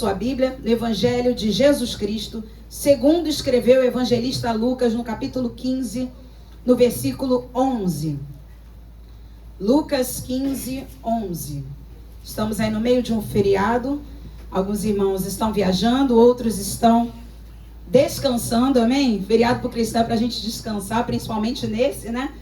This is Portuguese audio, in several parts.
Sua Bíblia, no Evangelho de Jesus Cristo, segundo escreveu o evangelista Lucas, no capítulo 15, no versículo 11. Lucas 15, 11. Estamos aí no meio de um feriado. Alguns irmãos estão viajando, outros estão descansando, amém? Feriado para o cristão é para a gente descansar, principalmente nesse, né?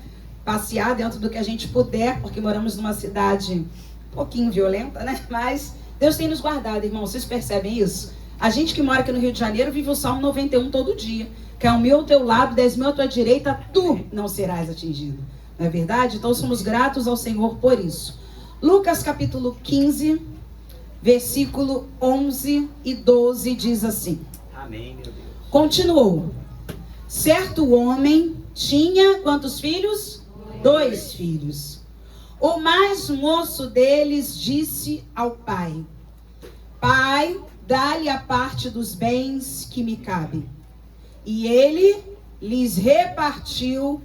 Passear dentro do que a gente puder, porque moramos numa cidade um pouquinho violenta, né? Mas Deus tem nos guardado, irmãos, vocês percebem isso? A gente que mora aqui no Rio de Janeiro vive o Salmo 91 todo dia. Que é 1.000 ao teu lado, 10.000 à tua direita, tu não serás atingido. Não é verdade? Então somos gratos ao Senhor por isso. Lucas capítulo 15, versículo 11 e 12 diz assim. Amém, meu Deus. Continuou. Certo homem tinha quantos filhos? 2 filhos. O mais moço deles disse ao pai: Pai, dá-lhe a parte dos bens que me cabe. E ele lhes repartiu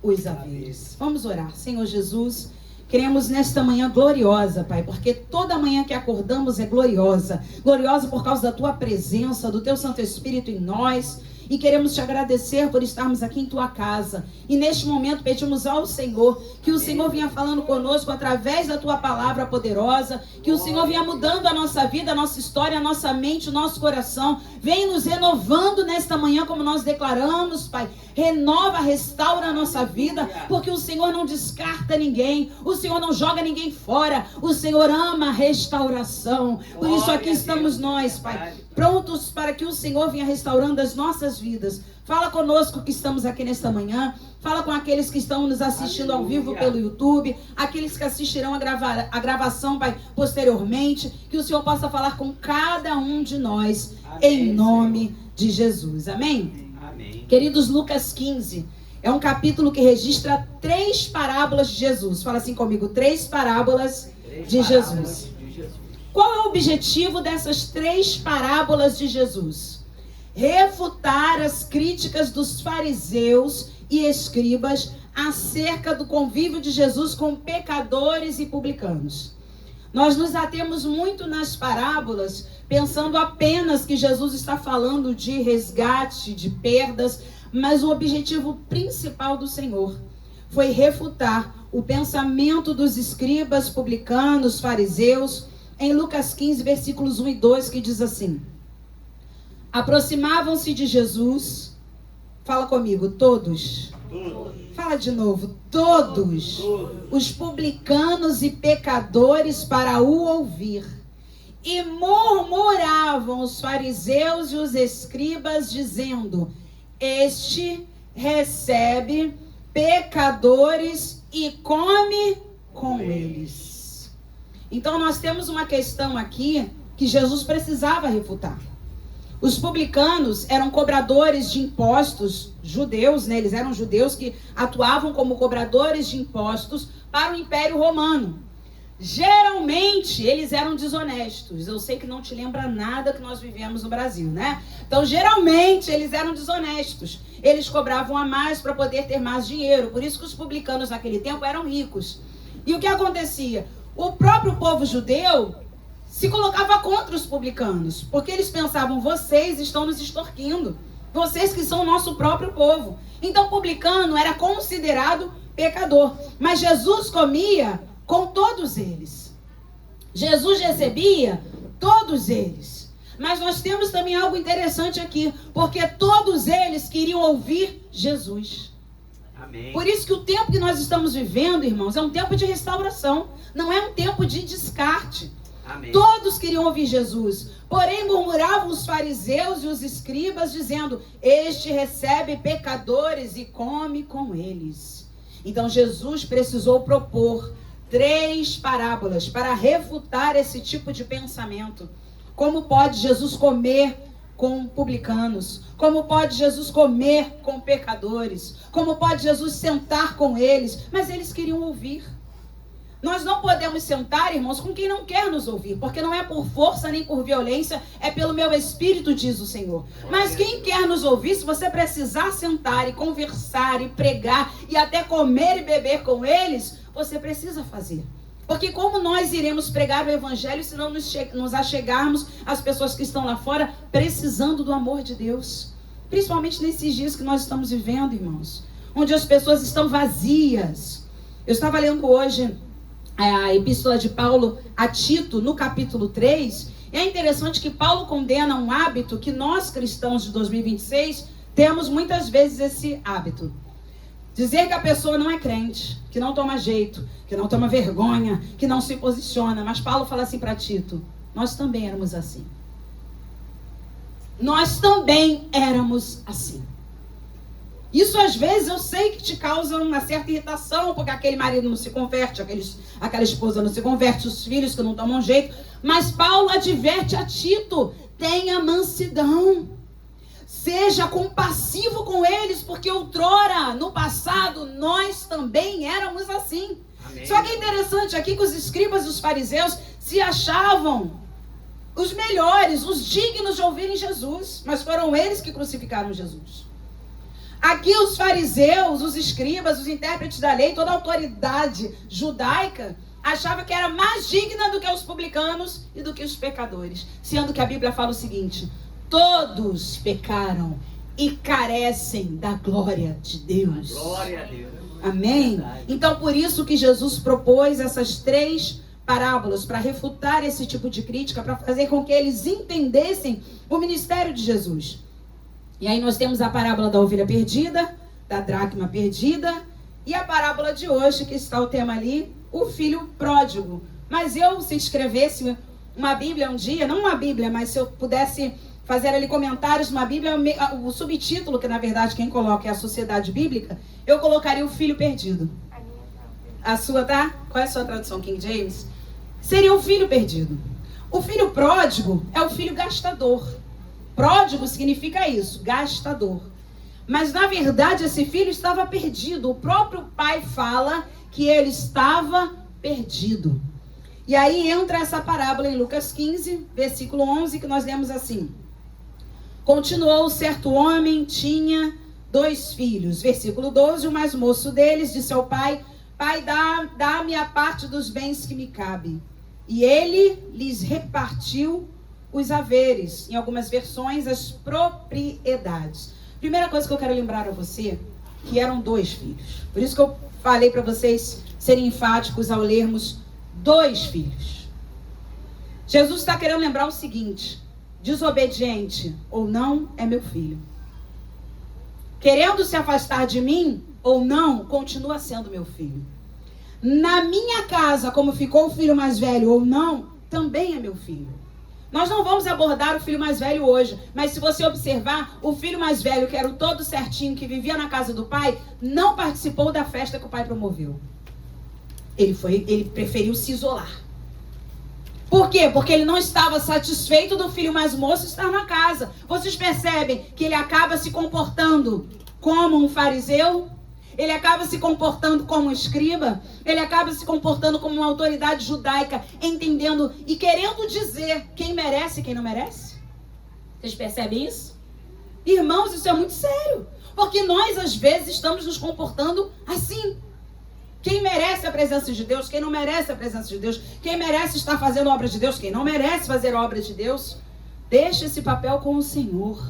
os haveres. Vamos orar. Senhor Jesus, queremos nesta manhã gloriosa, Pai, porque toda manhã que acordamos é gloriosa. Gloriosa por causa da Tua presença, do Teu Santo Espírito em nós. E queremos te agradecer por estarmos aqui em Tua casa. E neste momento pedimos ao Senhor que o Senhor venha falando conosco através da Tua palavra poderosa. Que o Senhor venha mudando a nossa vida, a nossa história, a nossa mente, o nosso coração. Venha nos renovando nesta manhã como nós declaramos, Pai. Renova, restaura a nossa vida, porque o Senhor não descarta ninguém. O Senhor não joga ninguém fora. O Senhor ama a restauração. Por isso aqui estamos nós, Pai, prontos para que o Senhor venha restaurando as nossas vidas. Fala conosco que estamos aqui nesta manhã. Fala com aqueles que estão nos assistindo ao vivo pelo YouTube. Aqueles que assistirão a gravação, Pai, posteriormente. Que o Senhor possa falar com cada um de nós. Amém, em nome de Jesus. Amém? Amém. Queridos, Lucas 15 é um capítulo que registra 3 parábolas de Jesus. Fala assim comigo, 3 parábolas de Jesus. Qual é o objetivo dessas 3 parábolas de Jesus? Refutar as críticas dos fariseus e escribas acerca do convívio de Jesus com pecadores e publicanos. Nós nos atemos muito nas parábolas, pensando apenas que Jesus está falando de resgate, de perdas, mas o objetivo principal do Senhor foi refutar o pensamento dos escribas, publicanos, fariseus, em Lucas 15, versículos 1 e 2, que diz assim: aproximavam-se de Jesus, fala comigo, todos. Fala de novo, todos os publicanos e pecadores para o ouvir. E murmuravam os fariseus e os escribas, dizendo: este recebe pecadores e come com eles. Então nós temos uma questão aqui que Jesus precisava refutar. Os publicanos eram cobradores de impostos judeus, né? Eles eram judeus que atuavam como cobradores de impostos para o Império Romano. Geralmente eles eram desonestos. Eu sei que não te lembra nada que nós vivemos no Brasil, né? Então geralmente eles eram desonestos. Eles cobravam a mais para poder ter mais dinheiro. Por isso que os publicanos naquele tempo eram ricos. E o que acontecia? O próprio povo judeu se colocava contra os publicanos, porque eles pensavam: vocês estão nos extorquindo, vocês que são o nosso próprio povo. Então publicano era considerado pecador, mas Jesus comia com todos eles. Jesus recebia todos eles. Mas nós temos também algo interessante aqui, porque todos eles queriam ouvir Jesus. Amém. Por isso que o tempo que nós estamos vivendo, irmãos, é um tempo de restauração, não é um tempo de descarte. Amém. Todos queriam ouvir Jesus, porém murmuravam os fariseus e os escribas, dizendo: este recebe pecadores e come com eles. Então Jesus precisou propor 3 parábolas para refutar esse tipo de pensamento. Como pode Jesus comer com publicanos? Como pode Jesus comer com pecadores? Como pode Jesus sentar com eles? Mas eles queriam ouvir. Nós não podemos sentar, irmãos, com quem não quer nos ouvir, porque não é por força nem por violência, é pelo meu espírito, diz o Senhor. Mas quem quer nos ouvir, se você precisar sentar e conversar e pregar e até comer e beber com eles, você precisa fazer. Porque como nós iremos pregar o evangelho se não nos achegarmos às pessoas que estão lá fora precisando do amor de Deus? Principalmente nesses dias que nós estamos vivendo, irmãos, onde as pessoas estão vazias. Eu estava lendo hoje a epístola de Paulo a Tito, no capítulo 3. É interessante que Paulo condena um hábito que nós, cristãos de 2026, temos muitas vezes esse hábito. Dizer que a pessoa não é crente, que não toma jeito, que não toma vergonha, que não se posiciona. Mas Paulo fala assim para Tito: nós também éramos assim. Nós também éramos assim. Isso às vezes eu sei que te causa uma certa irritação, porque aquele marido não se converte, aquela esposa não se converte, os filhos que não tomam jeito. Mas Paulo adverte a Tito: tenha mansidão. Seja compassivo com eles, porque outrora, no passado, nós também éramos assim. Amém. Só que é interessante aqui que os escribas e os fariseus se achavam os melhores, os dignos de ouvirem Jesus. Mas foram eles que crucificaram Jesus. Aqui os fariseus, os escribas, os intérpretes da lei, toda a autoridade judaica, achava que era mais digna do que os publicanos e do que os pecadores. Sendo que a Bíblia fala o seguinte: todos pecaram e carecem da glória de Deus. Glória a Deus. Amém? Então, por isso que Jesus propôs essas 3 parábolas, para refutar esse tipo de crítica, para fazer com que eles entendessem o ministério de Jesus. E aí nós temos a parábola da ovelha perdida, da dracma perdida, e a parábola de hoje, que está o tema ali, o filho pródigo. Mas se escrevesse uma Bíblia um dia, não uma Bíblia, mas se eu pudesse fazer ali comentários numa Bíblia, o subtítulo, que na verdade quem coloca é a Sociedade Bíblica, eu colocaria o filho perdido. A sua, tá? Qual é a sua tradução, King James? Seria o filho perdido. O filho pródigo é o filho gastador. Pródigo significa isso, gastador. Mas na verdade esse filho estava perdido. O próprio pai fala que ele estava perdido. E aí entra essa parábola em Lucas 15, versículo 11, que nós lemos assim: continuou, certo homem tinha 2 filhos. Versículo 12, o mais moço deles disse ao pai: pai, dá-me a parte dos bens que me cabe. E ele lhes repartiu os haveres, em algumas versões, as propriedades. Primeira coisa que eu quero lembrar a você, que eram 2 filhos. Por isso que eu falei para vocês serem enfáticos ao lermos 2 filhos. Jesus está querendo lembrar o seguinte: desobediente ou não é meu filho. Querendo se afastar de mim ou não, continua sendo meu filho. Na minha casa, como ficou o filho mais velho ou não, também é meu filho. Nós não vamos abordar o filho mais velho hoje, mas se você observar, o filho mais velho, que era o todo certinho, que vivia na casa do pai, não participou da festa que o pai promoveu. Ele preferiu se isolar. Por quê? Porque ele não estava satisfeito do filho mais moço estar na casa. Vocês percebem que ele acaba se comportando como um fariseu? Ele acaba se comportando como um escriba? Ele acaba se comportando como uma autoridade judaica, entendendo e querendo dizer quem merece e quem não merece? Vocês percebem isso? Irmãos, isso é muito sério. Porque nós, às vezes, estamos nos comportando assim. Quem merece a presença de Deus, quem não merece a presença de Deus, quem merece estar fazendo a obra de Deus, quem não merece fazer a obra de Deus, deixa esse papel com o Senhor.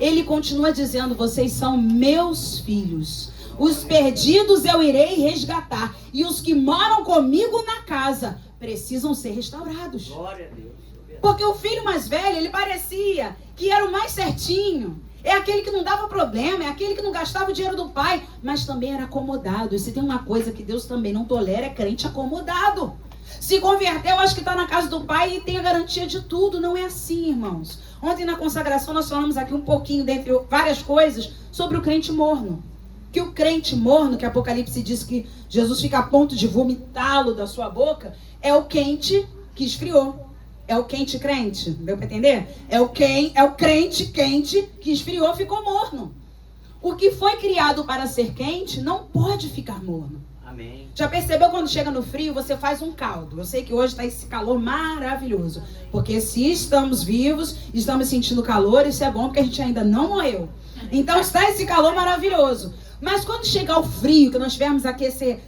Ele continua dizendo: vocês são meus filhos. Os perdidos eu irei resgatar. E os que moram comigo na casa precisam ser restaurados. Glória a Deus. Porque o filho mais velho, ele parecia que era o mais certinho. É aquele que não dava problema, é aquele que não gastava o dinheiro do pai, mas também era acomodado. E se tem uma coisa que Deus também não tolera, é crente acomodado. Se converteu, acho que está na casa do pai e tem a garantia de tudo. Não é assim, irmãos. Ontem na consagração nós falamos aqui um pouquinho, dentre várias coisas, sobre o crente morno. Que o crente morno, que Apocalipse diz que Jesus fica a ponto de vomitá-lo da sua boca, é o quente que esfriou. É o quente crente, deu para entender? É o crente quente que esfriou, ficou morno. O que foi criado para ser quente não pode ficar morno. Amém. Já percebeu quando chega no frio, você faz um caldo? Eu sei que hoje está esse calor maravilhoso. Porque se estamos vivos, estamos sentindo calor, isso é bom porque a gente ainda não morreu. Então está esse calor maravilhoso. Mas quando chegar o frio, que nós tivermos aqui esse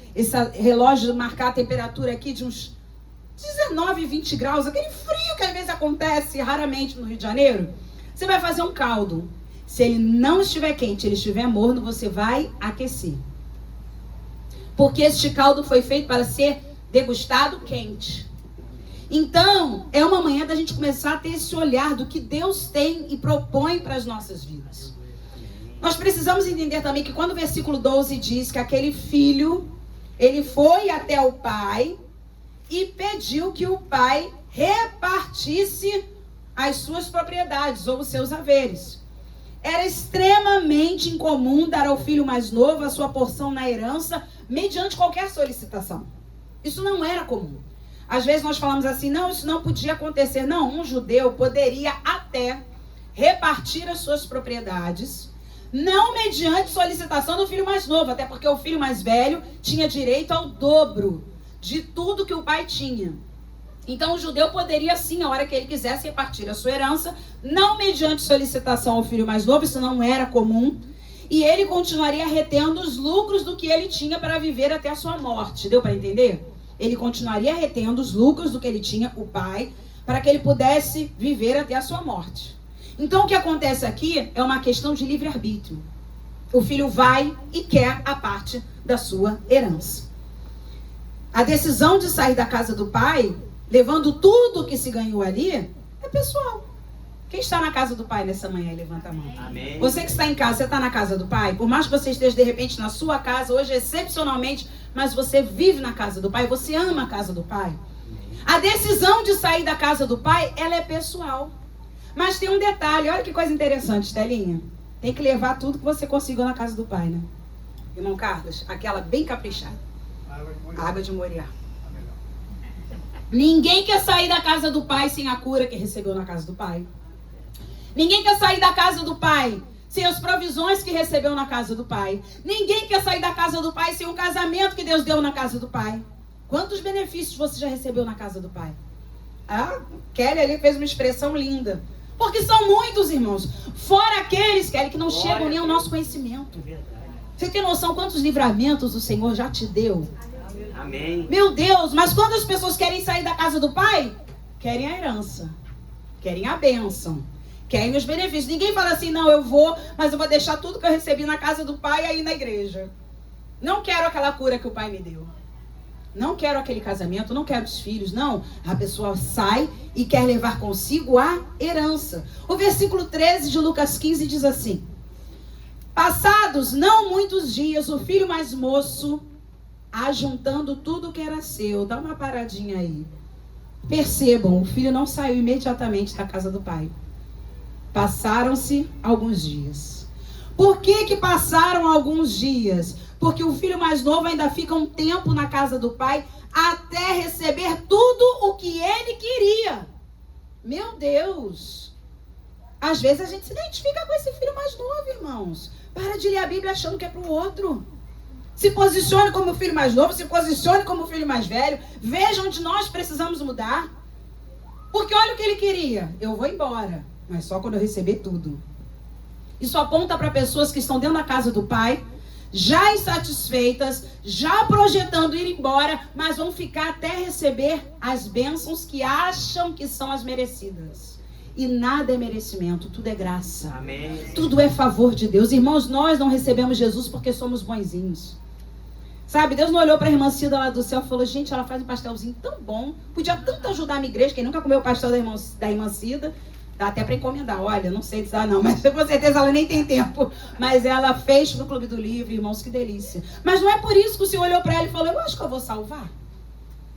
relógio marcar a temperatura aqui de uns 19, 20 graus, aquele frio que às vezes acontece raramente no Rio de Janeiro, você vai fazer um caldo. Se ele não estiver quente, ele estiver morno, você vai aquecer. Porque este caldo foi feito para ser degustado quente. Então, é uma manhã da gente começar a ter esse olhar do que Deus tem e propõe para as nossas vidas. Nós precisamos entender também que quando o versículo 12 diz que aquele filho, ele foi até o pai e pediu que o pai repartisse as suas propriedades ou os seus haveres. Era extremamente incomum dar ao filho mais novo a sua porção na herança mediante qualquer solicitação. Isso não era comum. Às vezes nós falamos assim, não, isso não podia acontecer. Não, um judeu poderia até repartir as suas propriedades, não mediante solicitação do filho mais novo, até porque o filho mais velho tinha direito ao dobro de tudo que o pai tinha. Então o judeu poderia sim, a hora que ele quisesse, repartir a sua herança, não mediante solicitação ao filho mais novo, isso não era comum, e ele continuaria retendo os lucros do que ele tinha para viver até a sua morte. Deu para entender? Ele continuaria retendo os lucros do que ele tinha, o pai, para que ele pudesse viver até a sua morte. Então o que acontece aqui é uma questão de livre-arbítrio. O filho vai e quer a parte da sua herança. A decisão de sair da casa do pai, levando tudo que se ganhou ali, é pessoal. Quem está na casa do pai nessa manhã? Levanta a mão. Amém. Você que está em casa, você está na casa do pai? Por mais que você esteja de repente na sua casa, hoje excepcionalmente, mas você vive na casa do pai, você ama a casa do pai. A decisão de sair da casa do pai, ela é pessoal. Mas tem um detalhe, olha que coisa interessante, Estelinha. Tem que levar tudo que você conseguiu na casa do pai, né? Irmão Carlos, aquela bem caprichada. Água de Moriá. Ninguém quer sair da casa do pai sem a cura que recebeu na casa do pai. Ninguém quer sair da casa do pai sem as provisões que recebeu na casa do pai. Ninguém quer sair da casa do pai sem o casamento que Deus deu na casa do pai. Quantos benefícios você já recebeu na casa do pai? Ah, Kelly ali fez uma expressão linda. Porque são muitos, irmãos. Fora aqueles, Kelly, que não chegam nem ao nosso conhecimento. Você tem noção quantos livramentos o Senhor já te deu? Amém. Meu Deus, mas quando as pessoas querem sair da casa do pai, querem a herança, querem a bênção, querem os benefícios. Ninguém fala assim, não, eu vou, mas eu vou deixar tudo que eu recebi na casa do pai aí na igreja. Não quero aquela cura que o pai me deu. Não quero aquele casamento, não quero os filhos, não. A pessoa sai e quer levar consigo a herança. O versículo 13 de Lucas 15 diz assim: passados não muitos dias, o filho mais moço, ajuntando tudo que era seu. Dá uma paradinha aí. Percebam, o filho não saiu imediatamente da casa do pai. Passaram-se alguns dias. Por que passaram alguns dias? Porque o filho mais novo ainda fica um tempo na casa do pai até receber tudo o que ele queria. Meu Deus! Às vezes a gente se identifica com esse filho mais novo, irmãos. Para de ler a Bíblia achando que é para o outro. Se posicione como o filho mais novo, se posicione como o filho mais velho. Veja onde nós precisamos mudar. Porque olha o que ele queria. Eu vou embora, mas só quando eu receber tudo. Isso aponta para pessoas que estão dentro da casa do pai, já insatisfeitas, já projetando ir embora, mas vão ficar até receber as bênçãos que acham que são as merecidas. E nada é merecimento, tudo é graça. Amém. Tudo é favor de Deus. Irmãos, nós não recebemos Jesus porque somos bonzinhos. Sabe, Deus não olhou para a irmã Cida lá do céu e falou, gente, ela faz um pastelzinho tão bom, podia tanto ajudar a minha igreja. Quem nunca comeu o pastel da irmã Cida, dá até para encomendar. Olha, não sei dizer não, mas com certeza ela nem tem tempo. Mas ela fez pro Clube do Livro, irmãos, que delícia. Mas não é por isso que o Senhor olhou para ela e falou, eu acho que eu vou salvar.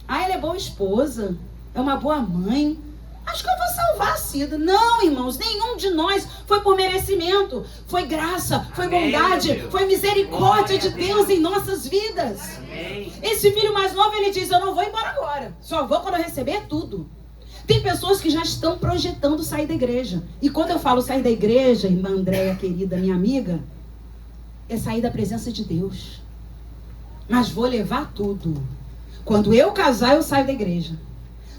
Ah, ela é boa esposa, é uma boa mãe. Acho que eu vou salvar a Cida. Não, irmãos, nenhum de nós foi por merecimento. Foi graça, foi bondade, foi misericórdia de Deus em nossas vidas. Amém. Esse filho mais novo, ele diz, eu não vou embora agora. Só vou quando eu receber tudo. Tem pessoas que já estão projetando sair da igreja. E quando eu falo sair da igreja, irmã Andréia, querida, minha amiga, é sair da presença de Deus. Mas vou levar tudo. Quando eu casar, eu saio da igreja.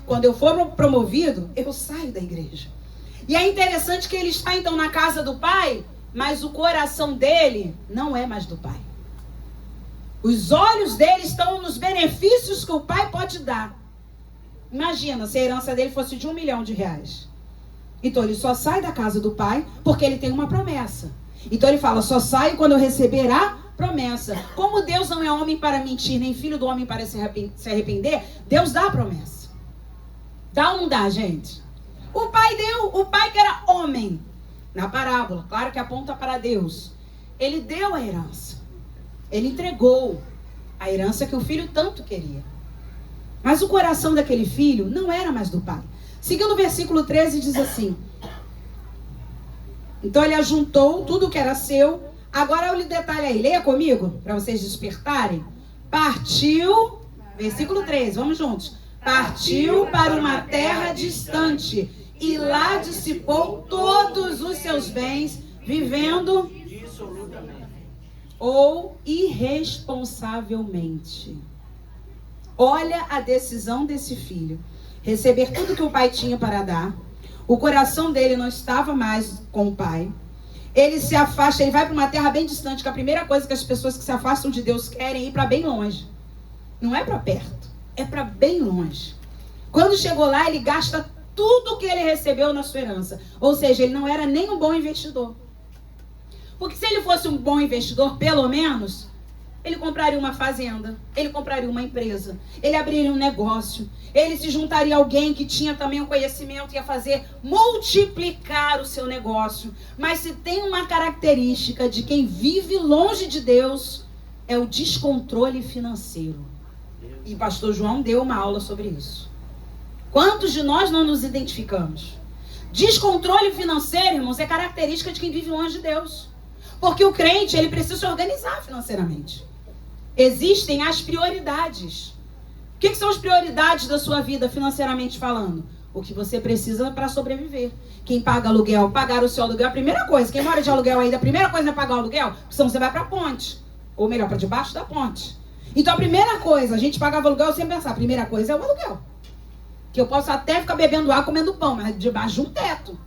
Quando eu for promovido, eu saio da igreja. E é interessante que ele está então na casa do pai mas o coração dele não é mais do pai. Os olhos dele estão nos benefícios que o pai pode dar. Imagina se a herança dele fosse de R$1 milhão. Então ele só sai da casa do pai porque ele tem uma promessa. Então ele fala, só saio quando eu receber a promessa. Como Deus não é homem para mentir, nem filho do homem para se arrepender, Deus dá a promessa. Dá ou não dá, gente? O pai deu, o pai que era homem. Na parábola, claro que aponta para Deus. Ele deu a herança. Ele entregou a herança que o filho tanto queria. Mas o coração daquele filho não era mais do pai. Seguindo o versículo 13, diz assim: então ele ajuntou tudo que era seu. Agora eu lhe detalhe aí, leia comigo, para vocês despertarem. Partiu, versículo 13, vamos juntos. Partiu para uma terra distante e lá dissipou todos os seus bens, vivendo ou irresponsavelmente. Olha a decisão desse filho. Receber tudo que o pai tinha para dar. O coração dele não estava mais com o pai. Ele se afasta, ele vai para uma terra bem distante, que a primeira coisa que as pessoas que se afastam de Deus querem é ir para bem longe. Não é para perto, é para bem longe. Quando chegou lá, ele gasta tudo que ele recebeu na sua herança. Ou seja, ele não era nem um bom investidor. Porque se ele fosse um bom investidor, pelo menos, ele compraria uma fazenda, ele compraria uma empresa, ele abriria um negócio, ele se juntaria a alguém que tinha também um conhecimento e ia fazer multiplicar o seu negócio. Mas se tem uma característica de quem vive longe de Deus, é o descontrole financeiro. E pastor João deu uma aula sobre isso. Quantos de nós não nos identificamos? Descontrole financeiro, irmãos, é característica de quem vive longe de Deus. Porque o crente, ele precisa se organizar financeiramente. Existem as prioridades. O que são as prioridades da sua vida financeiramente falando? O que você precisa para sobreviver. Quem paga aluguel, pagar o seu aluguel, a primeira coisa. Quem mora de aluguel ainda, a primeira coisa é pagar o aluguel, porque senão você vai para a ponte. Ou melhor, para debaixo da ponte. Então a primeira coisa, a gente pagava aluguel, eu sempre pensava, a primeira coisa é o aluguel. Que eu posso até ficar bebendo água, comendo pão, mas debaixo de um teto.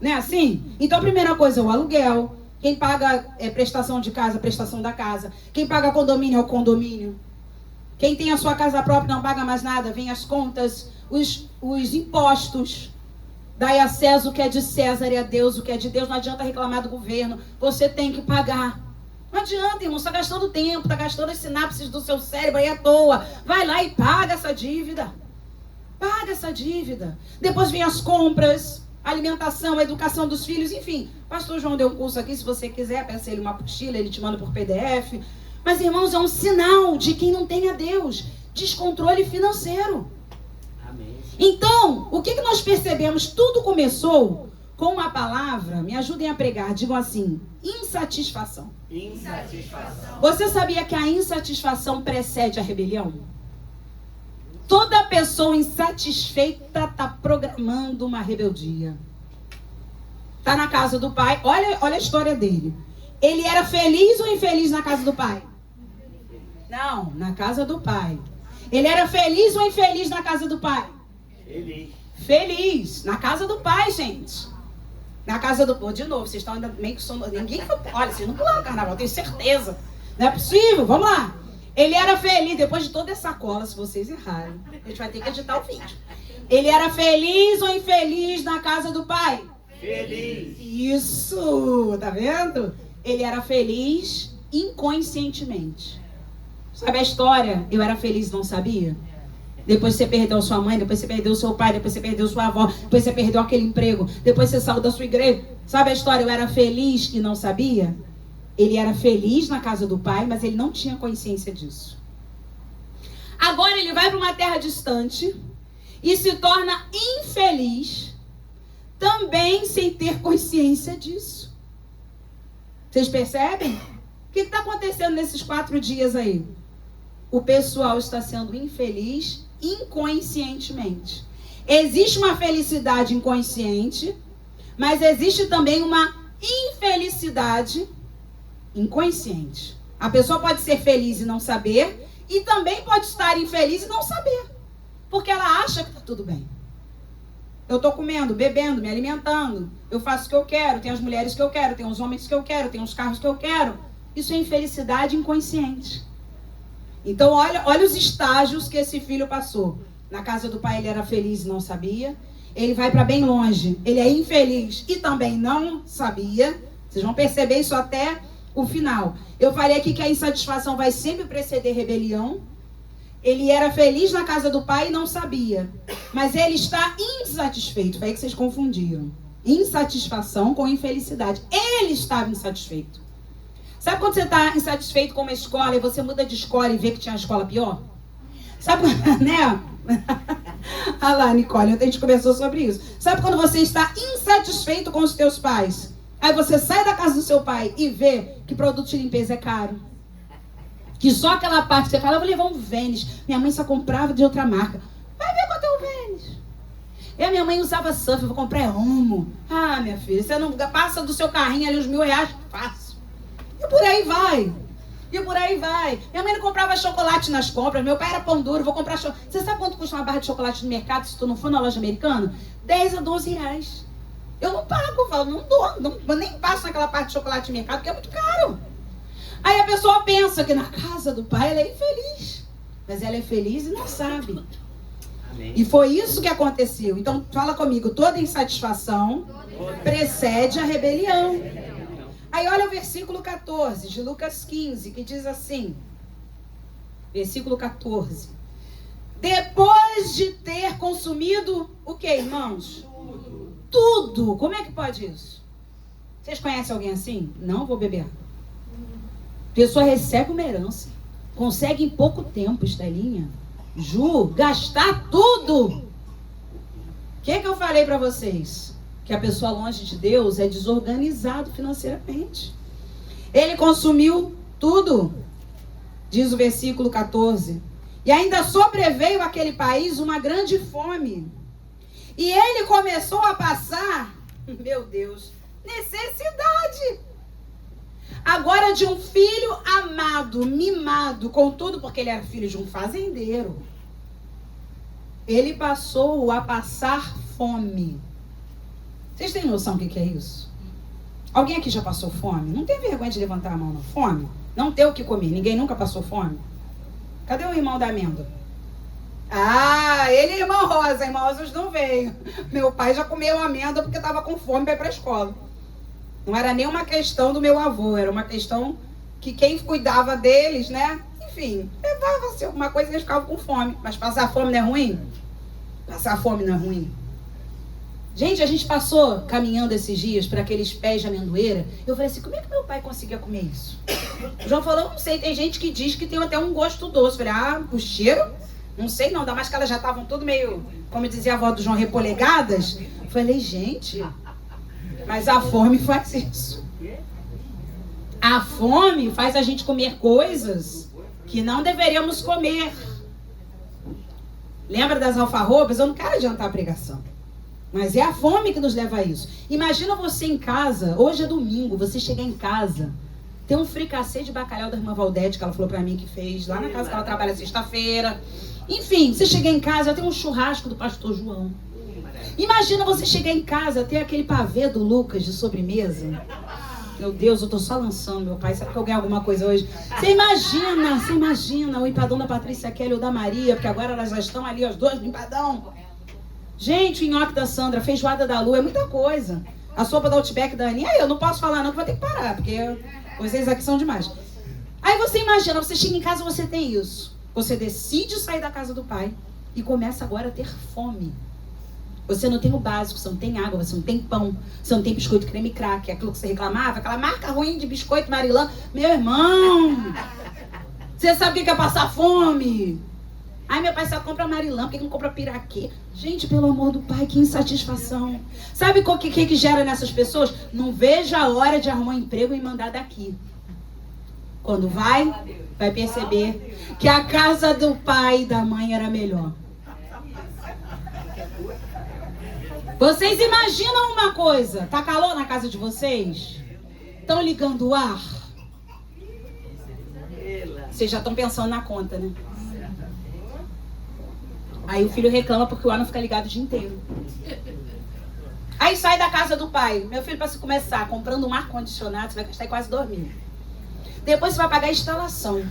Não é assim? Então a primeira coisa é o aluguel. Quem paga prestação de casa, prestação da casa. Quem paga condomínio é o condomínio. Quem tem a sua casa própria não paga mais nada. Vem as contas, os impostos. Dai a César o que é de César e a Deus o que é de Deus. Não adianta reclamar do governo. Você tem que pagar. Não adianta, irmão. Você está gastando tempo, está gastando as sinapses do seu cérebro aí à toa. Vai lá e paga essa dívida. Paga essa dívida. Depois vem as compras, a alimentação, a educação dos filhos, enfim. Pastor João deu um curso aqui, se você quiser, peça ele uma apostila, ele te manda por PDF. Mas, irmãos, é um sinal de quem não tem a Deus. Descontrole financeiro. Amém. Então, o que nós percebemos? Tudo começou com uma palavra, me ajudem a pregar, digam assim, insatisfação. Insatisfação. Você sabia que a insatisfação precede a rebelião? Toda pessoa insatisfeita está programando uma rebeldia. Está na casa do pai. Olha a história dele. Ele era feliz ou infeliz na casa do pai? Não, na casa do pai. Ele era feliz ou infeliz na casa do pai? Feliz. Feliz. Na casa do pai, gente. Na casa do... Pô, de novo, vocês estão ainda meio que sono... Ninguém... Olha, vocês não pularam o carnaval, tenho certeza. Não é possível, vamos lá. Ele era feliz, depois de toda essa cola, se vocês errarem, a gente vai ter que editar o vídeo. Ele era feliz ou infeliz na casa do pai? Feliz. Isso, tá vendo? Ele era feliz inconscientemente. Sabe a história? Eu era feliz e não sabia? Depois você perdeu sua mãe, depois você perdeu seu pai, depois você perdeu sua avó, depois você perdeu aquele emprego, depois você saiu da sua igreja. Sabe a história? Eu era feliz e não sabia? Ele era feliz na casa do pai, mas ele não tinha consciência disso. Agora ele vai para uma terra distante e se torna infeliz, também sem ter consciência disso. Vocês percebem? O que está acontecendo nesses 4 dias aí? O pessoal está sendo infeliz inconscientemente. Existe uma felicidade inconsciente, mas existe também uma infelicidade inconsciente. A pessoa pode ser feliz e não saber, e também pode estar infeliz e não saber, porque ela acha que está tudo bem. Eu tô comendo, bebendo, me alimentando. Eu faço o que eu quero, tenho as mulheres que eu quero, tenho os homens que eu quero, tenho os carros que eu quero. Isso é infelicidade inconsciente. Então, olha os estágios que esse filho passou. Na casa do pai ele era feliz e não sabia. Ele vai para bem longe, ele é infeliz e também não sabia. Vocês vão perceber isso até o final. Eu falei aqui que a insatisfação vai sempre preceder rebelião. Ele era feliz na casa do pai e não sabia. Mas ele está insatisfeito. Foi aí que vocês confundiram. Insatisfação com infelicidade. Ele estava insatisfeito. Sabe quando você está insatisfeito com uma escola e você muda de escola e vê que tinha uma escola pior? Sabe, né? Ah lá, Nicole, ontem a gente conversou sobre isso. Sabe quando você está insatisfeito com os teus pais? Aí você sai da casa do seu pai e vê que produto de limpeza é caro. Que só aquela parte que você fala, eu vou levar um Vênis. Minha mãe só comprava de outra marca. Vai ver quanto é um Vênis. E a minha mãe usava surf, eu vou comprar Omo. Ah, minha filha, você não passa do seu carrinho ali os R$1.000, fácil. E por aí vai. E por aí vai. Minha mãe não comprava chocolate nas compras. Meu pai era pão duro, vou comprar chocolate. Você sabe quanto custa uma barra de chocolate no mercado se tu não for na loja americana? 10 a 12 reais. Eu não pago, eu falo, não dou. Não, nem passo naquela parte de chocolate no mercado, porque é muito caro. Aí a pessoa pensa que na casa do pai ela é infeliz. Mas ela é feliz e não sabe. Amém. E foi isso que aconteceu. Então, fala comigo. Toda insatisfação precede a rebelião. Aí olha o versículo 14 de Lucas 15, que diz assim. Versículo 14. Depois de ter consumido o que, irmãos? Tudo. Como é que pode isso? Vocês conhecem alguém assim? Não vou beber. A pessoa recebe uma herança, consegue em pouco tempo, Estelinha, Ju, gastar tudo. O que eu falei para vocês? Que a pessoa longe de Deus é desorganizado financeiramente. Ele consumiu tudo, diz o versículo 14. E ainda sobreveio àquele país uma grande fome. E ele começou a passar, meu Deus, necessidade. Agora de um filho amado, mimado, contudo porque ele era filho de um fazendeiro. Ele passou a passar fome. Vocês têm noção do que é isso? Alguém aqui já passou fome? Não tem vergonha de levantar a mão, não? Fome? Não ter o que comer. Ninguém nunca passou fome? Cadê o irmão da amêndoa? Ah, ele e a irmã Rosa. A irmã Rosa não veio. Meu pai já comeu amêndoa porque estava com fome para ir para a escola. Não era nem uma questão do meu avô, era uma questão que quem cuidava deles, né? Enfim, levava-se alguma coisa e eles ficavam com fome. Mas passar fome não é ruim? Passar fome não é ruim. Gente, a gente passou caminhando esses dias para aqueles pés de amendoeira. Eu falei assim, como é que meu pai conseguia comer isso? O João falou, não sei, tem gente que diz que tem até um gosto doce. Eu falei, o cheiro? Não sei não, ainda mais que elas já estavam tudo meio, como dizia a avó do João, repolegadas. Eu falei, gente... Mas a fome faz isso. A fome faz a gente comer coisas que não deveríamos comer. Lembra das alfarrobas? Eu não quero adiantar a pregação. Mas é a fome que nos leva a isso. Imagina você em casa, hoje é domingo, você chegar em casa, tem um fricassê de bacalhau da irmã Valdete, que ela falou pra mim que fez, lá na casa que ela trabalha sexta-feira. Enfim, você chegar em casa, tem um churrasco do pastor João. Imagina você chegar em casa, ter aquele pavê do Lucas de sobremesa. Meu Deus, eu tô só lançando, meu pai. Será que eu ganho alguma coisa hoje? Você imagina o empadão da Patrícia Kelly ou da Maria, porque agora elas já estão ali, as duas no empadão. Gente, o nhoque da Sandra, feijoada da Lu, é muita coisa. A sopa da Outback da Aninha, eu não posso falar não, que vai ter que parar, porque vocês aqui são demais. Aí você imagina, você chega em casa e você tem isso. Você decide sair da casa do pai e começa agora a ter fome. Você não tem o básico, você não tem água, você não tem pão, você não tem biscoito creme crack, aquilo que você reclamava, aquela marca ruim de biscoito Marilã. Meu irmão, você sabe o que é passar fome? Ai, meu pai só compra Marilã, por que não compra piraquê? Gente, pelo amor do pai, que insatisfação. Sabe o que gera nessas pessoas? Não vejo a hora de arrumar um emprego e mandar daqui. Quando vai perceber que a casa do pai e da mãe era melhor. Vocês imaginam uma coisa? Tá calor na casa de vocês? Estão ligando o ar? Vocês já estão pensando na conta, né? Aí o filho reclama porque o ar não fica ligado o dia inteiro. Aí sai da casa do pai. Meu filho, para se começar comprando um ar-condicionado, você vai gastar quase 2 mil. Depois você vai pagar a instalação.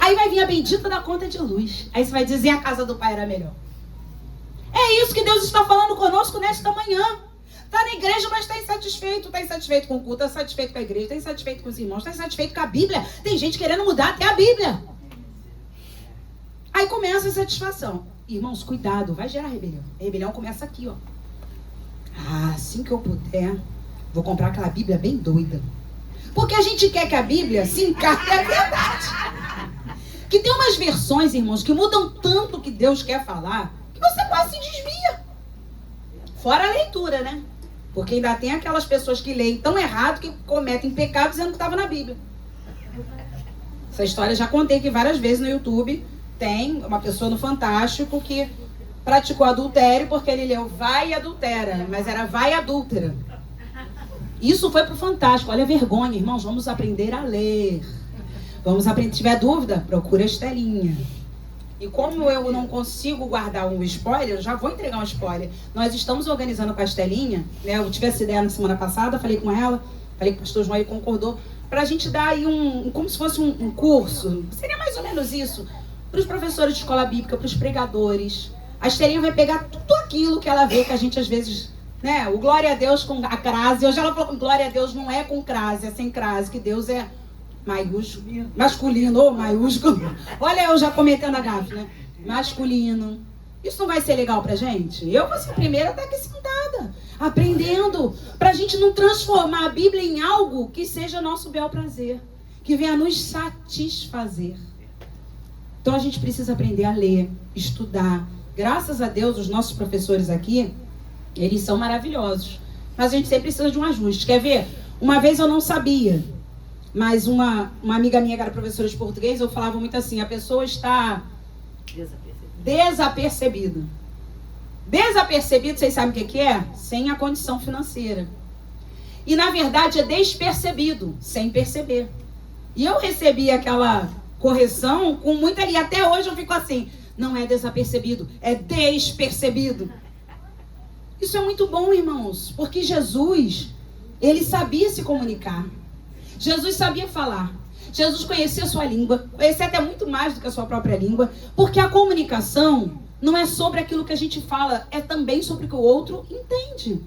Aí vai vir a bendita da conta de luz. Aí você vai dizer a casa do pai era melhor. É isso que Deus está falando conosco nesta manhã. Está na igreja, mas está insatisfeito. Está insatisfeito com o culto, está insatisfeito com a igreja, está insatisfeito com os irmãos, está insatisfeito com a Bíblia. Tem gente querendo mudar até a Bíblia. Aí começa a insatisfação. Irmãos, cuidado, vai gerar rebelião. A rebelião começa aqui, ó. Assim que eu puder, vou comprar aquela Bíblia bem doida. Porque a gente quer que a Bíblia se encaixe, é verdade. Que tem umas versões, irmãos, que mudam tanto o que Deus quer falar, que você quase se desvia. Fora a leitura, né? Porque ainda tem aquelas pessoas que leem tão errado que cometem pecado dizendo que estava na Bíblia. Essa história eu já contei aqui várias vezes no YouTube. Tem uma pessoa no Fantástico que praticou adultério porque ele leu vai e adultera, mas era vai adúltera. Isso foi pro Fantástico. Olha a vergonha, irmãos. Vamos aprender a ler. Vamos aprender. Se tiver dúvida, procura a Estelinha. E como eu não consigo guardar um spoiler, eu já vou entregar um spoiler. Nós estamos organizando com a Estelinha, né? Eu tive essa ideia na semana passada, falei com ela, falei com o pastor João, ele concordou, pra gente dar aí como se fosse um curso. Seria mais ou menos isso. Para os professores de escola bíblica, para os pregadores. A Estelinha vai pegar tudo aquilo que ela vê que a gente às vezes, né? O glória a Deus com a crase. Hoje ela falou que glória a Deus não é com crase, é sem crase, que Deus é maiúsculo, masculino ou maiúsculo. Olha eu já cometendo a gafe, né? Masculino. Isso não vai ser legal pra gente? Eu vou ser a primeira a estar aqui sentada, aprendendo, pra gente não transformar a Bíblia em algo que seja nosso bel prazer, que venha nos satisfazer. Então a gente precisa aprender a ler, estudar. Graças a Deus, os nossos professores aqui, eles são maravilhosos. Mas a gente sempre precisa de um ajuste. Quer ver? Uma vez eu não sabia, mas uma amiga minha que era professora de português, eu falava muito assim, a pessoa está desapercebida. Desapercebido, vocês sabem o que é? Sem a condição financeira. E na verdade é despercebido, sem perceber. E eu recebi aquela correção com muita... E até hoje eu fico assim, não é desapercebido, é despercebido. Isso é muito bom, irmãos, porque Jesus, ele sabia se comunicar. Jesus sabia falar. Jesus conhecia a sua língua, conhecia até muito mais do que a sua própria língua, porque a comunicação não é sobre aquilo que a gente fala, é também sobre o que o outro entende.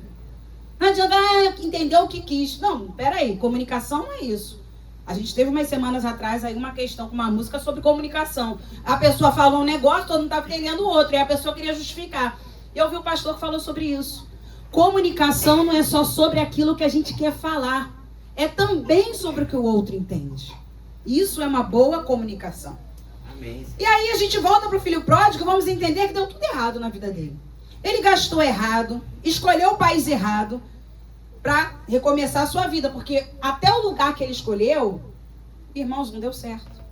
Não adianta entender o que quis. Não, peraí, comunicação não é isso. A gente teve umas semanas atrás aí uma questão com uma música sobre comunicação. A pessoa falou um negócio, todo mundo estava entendendo o outro, e a pessoa queria justificar. Eu ouvi o pastor que falou sobre isso. Comunicação não é só sobre aquilo que a gente quer falar, é também sobre o que o outro entende. Isso é uma boa comunicação. Amém. E aí a gente volta para o filho pródigo, vamos entender que deu tudo errado na vida dele. Ele gastou errado, escolheu o país errado para recomeçar a sua vida, porque até o lugar que ele escolheu, irmãos, não deu certo.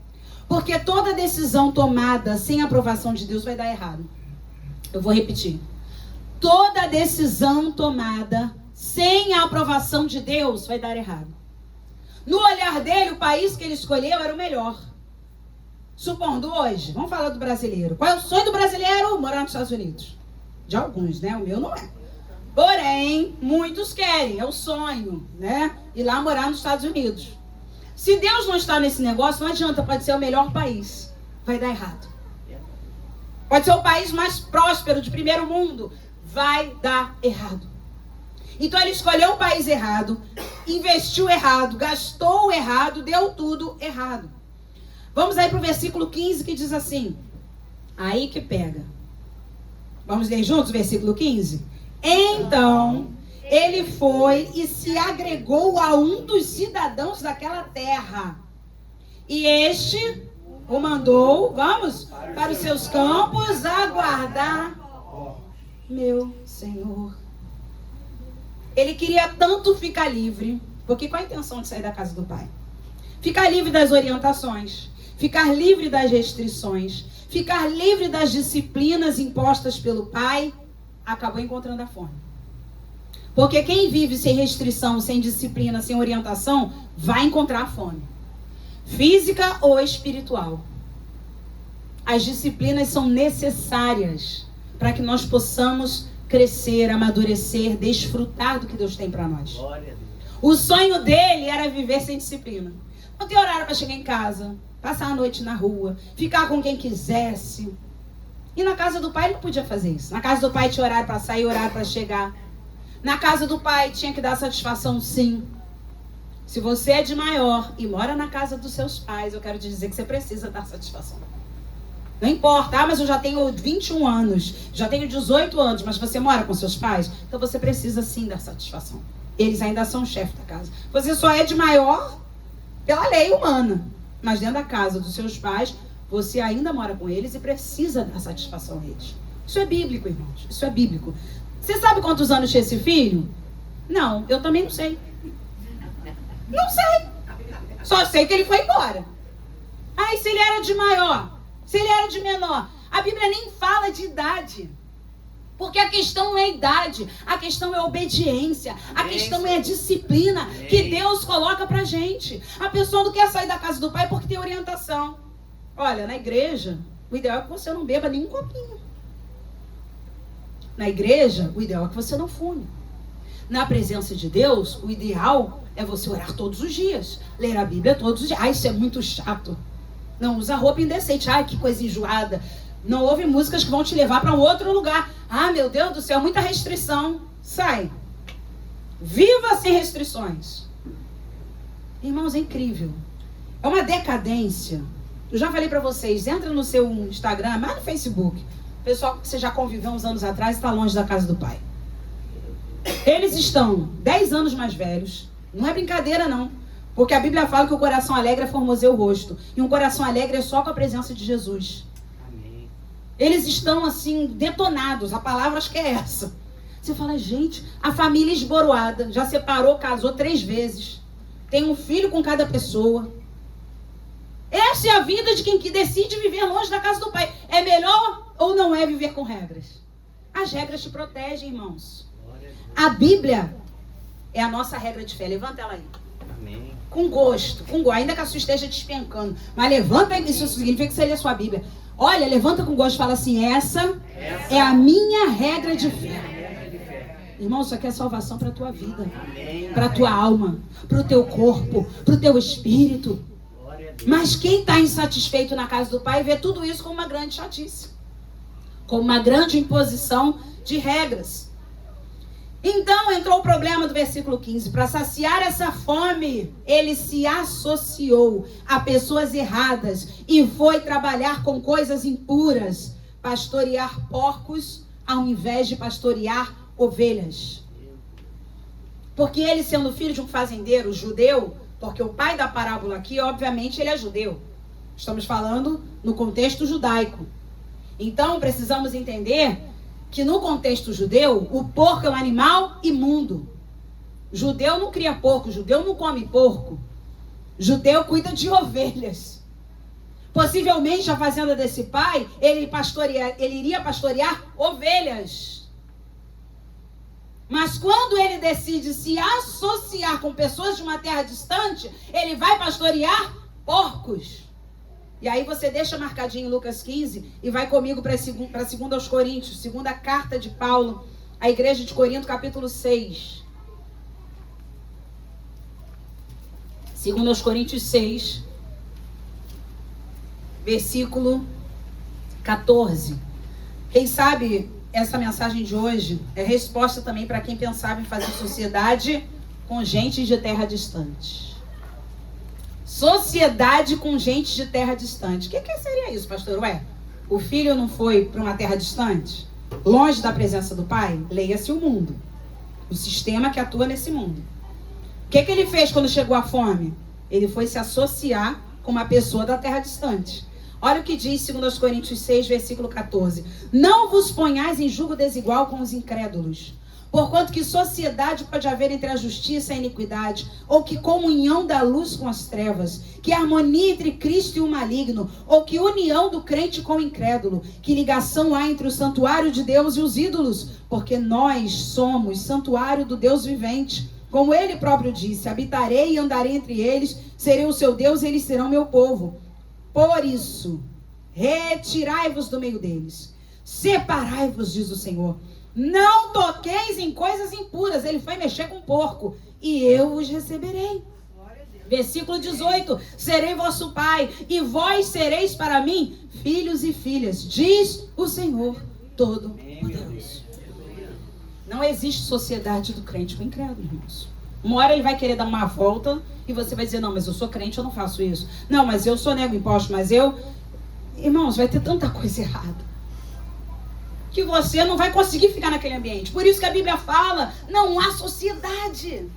Porque toda decisão tomada sem aprovação de Deus vai dar errado. Eu vou repetir. Toda decisão tomada sem a aprovação de Deus vai dar errado. No olhar dele, o país que ele escolheu era o melhor. Supondo hoje, vamos falar do brasileiro. Qual é o sonho do brasileiro? Morar nos Estados Unidos. De alguns, né? O meu não é. Porém, muitos querem, é o sonho, né? Ir lá morar nos Estados Unidos. Se Deus não está nesse negócio, não adianta, pode ser o melhor país. Vai dar errado. Pode ser o país mais próspero, de primeiro mundo. Vai dar errado. Então ele escolheu o país errado, investiu errado, gastou errado, deu tudo errado. Vamos aí para o versículo 15 que diz assim. Aí que pega. Vamos ler juntos o versículo 15? Então, ele foi e se agregou a um dos cidadãos daquela terra. E este o mandou, vamos, para os seus campos aguardar meu Senhor. Ele queria tanto ficar livre, porque qual a intenção de sair da casa do pai? Ficar livre das orientações, ficar livre das restrições, ficar livre das disciplinas impostas pelo pai, acabou encontrando a fome. Porque quem vive sem restrição, sem disciplina, sem orientação, vai encontrar a fome. Física ou espiritual. As disciplinas são necessárias. para que nós possamos crescer, amadurecer, desfrutar do que Deus tem para nós. O sonho dele era viver sem disciplina. Não ter horário para chegar em casa, passar a noite na rua, ficar com quem quisesse. E na casa do pai ele não podia fazer isso. Na casa do pai tinha horário para sair, horário para chegar. Na casa do pai tinha que dar satisfação, sim. Se você é de maior e mora na casa dos seus pais, eu quero te dizer que você precisa dar satisfação. Não importa, mas eu já tenho 21 anos, já tenho 18 anos, mas você mora com seus pais, então você precisa sim dar satisfação. Eles ainda são chefe da casa. Você só é de maior pela lei humana, mas dentro da casa dos seus pais, você ainda mora com eles e precisa dar satisfação a eles. Isso é bíblico, irmãos, isso é bíblico. Você sabe quantos anos tinha esse filho? Não, eu também não sei. Não sei. Só sei que ele foi embora. Aí se ele era de maior, se ele era de menor, a Bíblia nem fala de idade. Porque a questão não é idade, a questão é obediência, a questão é a disciplina que Deus coloca pra gente. A pessoa não quer sair da casa do pai porque tem orientação. Olha, na igreja, o ideal é que você não beba nenhum copinho. Na igreja, o ideal é que você não fume. Na presença de Deus, o ideal é você orar todos os dias, ler a Bíblia todos os dias. Ai, isso é muito chato. Não usa roupa indecente. Ai, que coisa enjoada. Não ouve músicas que vão te levar para um outro lugar. Ah, meu Deus do céu, muita restrição. Sai. Viva sem restrições. Irmãos, é incrível. É uma decadência. Eu já falei para vocês, entra no seu Instagram, mas no Facebook. O pessoal que você já conviveu uns anos atrás está longe da casa do pai. Eles estão 10 anos mais velhos. Não é brincadeira, não. Porque a Bíblia fala que o coração alegre formoseia o rosto. E um coração alegre é só com a presença de Jesus. Amém. Eles estão assim, detonados. A palavra acho que é essa. Você fala, gente, a família esboroada. Já separou, casou 3 vezes. Tem um filho com cada pessoa. Essa é a vida de quem que decide viver longe da casa do pai. É melhor ou não é viver com regras? As regras te protegem, irmãos. A Bíblia é a nossa regra de fé. Levanta ela aí. Amém. Com gosto, ainda que a sua esteja despencando. Mas levanta, isso significa que você lê a sua Bíblia. Olha, levanta com gosto e fala assim, essa é a minha regra de fé. Irmão, isso aqui é salvação para a tua vida, para a tua alma, para o teu corpo, para o teu espírito. Mas quem está insatisfeito na casa do pai vê tudo isso como uma grande chatice, como uma grande imposição de regras. Então entrou o problema do versículo 15. Para saciar essa fome, ele se associou a pessoas erradas e foi trabalhar com coisas impuras, pastorear porcos ao invés de pastorear ovelhas. Porque ele, sendo filho de um fazendeiro judeu, porque o pai da parábola aqui, obviamente, ele é judeu. Estamos falando no contexto judaico. Então precisamos entender que no contexto judeu, o porco é um animal imundo. Judeu não cria porco, judeu não come porco. Judeu cuida de ovelhas. Possivelmente a fazenda desse pai, ele iria pastorear ovelhas. Mas quando ele decide se associar com pessoas de uma terra distante, ele vai pastorear porcos. E aí você deixa marcadinho em Lucas 15 e vai comigo para 2 aos Coríntios, segunda carta de Paulo, à igreja de Corinto, capítulo 6. 2 aos Coríntios 6, versículo 14. Quem sabe essa mensagem de hoje é resposta também para quem pensava em fazer sociedade com gente de terra distante. Sociedade com gente de terra distante. O que seria isso, pastor? Ué, o filho não foi para uma terra distante? Longe da presença do pai? Leia-se o mundo. O sistema que atua nesse mundo. O que ele fez quando chegou a fome? Ele foi se associar com uma pessoa da terra distante. Olha o que diz 2 Coríntios 6, versículo 14. Não vos ponhais em julgo desigual com os incrédulos. Porquanto que sociedade pode haver entre a justiça e a iniquidade, ou que comunhão da luz com as trevas, que harmonia entre Cristo e o maligno, ou que união do crente com o incrédulo, que ligação há entre o santuário de Deus e os ídolos, porque nós somos santuário do Deus vivente. Como ele próprio disse, habitarei e andarei entre eles, serei o seu Deus e eles serão meu povo. Por isso, retirai-vos do meio deles. Separai-vos, diz o Senhor. Não toqueis em coisas impuras. Ele foi mexer com porco. E eu os receberei. Versículo 18. Serei vosso pai, e vós sereis para mim filhos e filhas, diz o Senhor Todo-Poderoso. Não existe sociedade do crente com o incrédulo, irmãos. Uma hora ele vai querer dar uma volta e você vai dizer, não, mas eu sou crente, eu não faço isso. Não, mas eu sou nego imposto, mas eu... Irmãos, vai ter tanta coisa errada que você não vai conseguir ficar naquele ambiente. Por isso que a Bíblia fala, não há sociedade.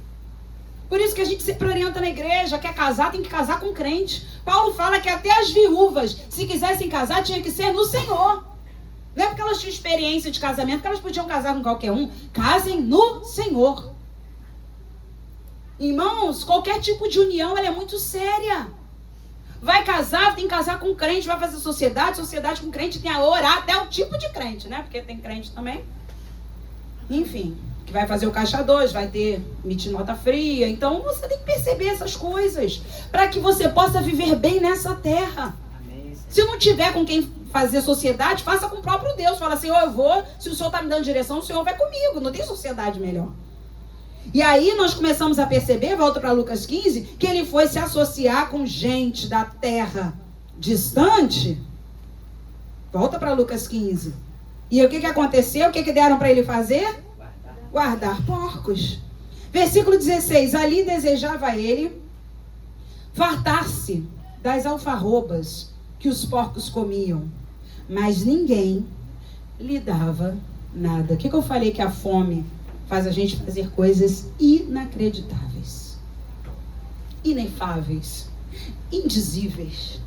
Por isso que a gente sempre orienta na igreja, quer casar, tem que casar com crente. Paulo fala que até as viúvas, se quisessem casar, tinha que ser no Senhor. Não é porque elas tinham experiência de casamento que elas podiam casar com qualquer um. Casem no Senhor. Irmãos, qualquer tipo de união, ela é muito séria. Vai casar, tem que casar com crente, vai fazer sociedade com crente, tem a orar até o tipo de crente, né? Porque tem crente também. Enfim, que vai fazer o caixa 2, vai ter emitir nota fria. Então, você tem que perceber essas coisas, para que você possa viver bem nessa terra. Amém. Se não tiver com quem fazer sociedade, faça com o próprio Deus. Fala assim, eu vou, se o Senhor está me dando direção, o Senhor vai comigo. Não tem sociedade melhor. E aí nós começamos a perceber, volta para Lucas 15, que ele foi se associar com gente da terra distante. Volta para Lucas 15. E o que aconteceu? O que deram para ele fazer? Guardar porcos. Versículo 16. Ali desejava ele fartar-se das alfarrobas que os porcos comiam, mas ninguém lhe dava nada. O que eu falei que a fome faz a gente fazer coisas inacreditáveis, inefáveis, indizíveis.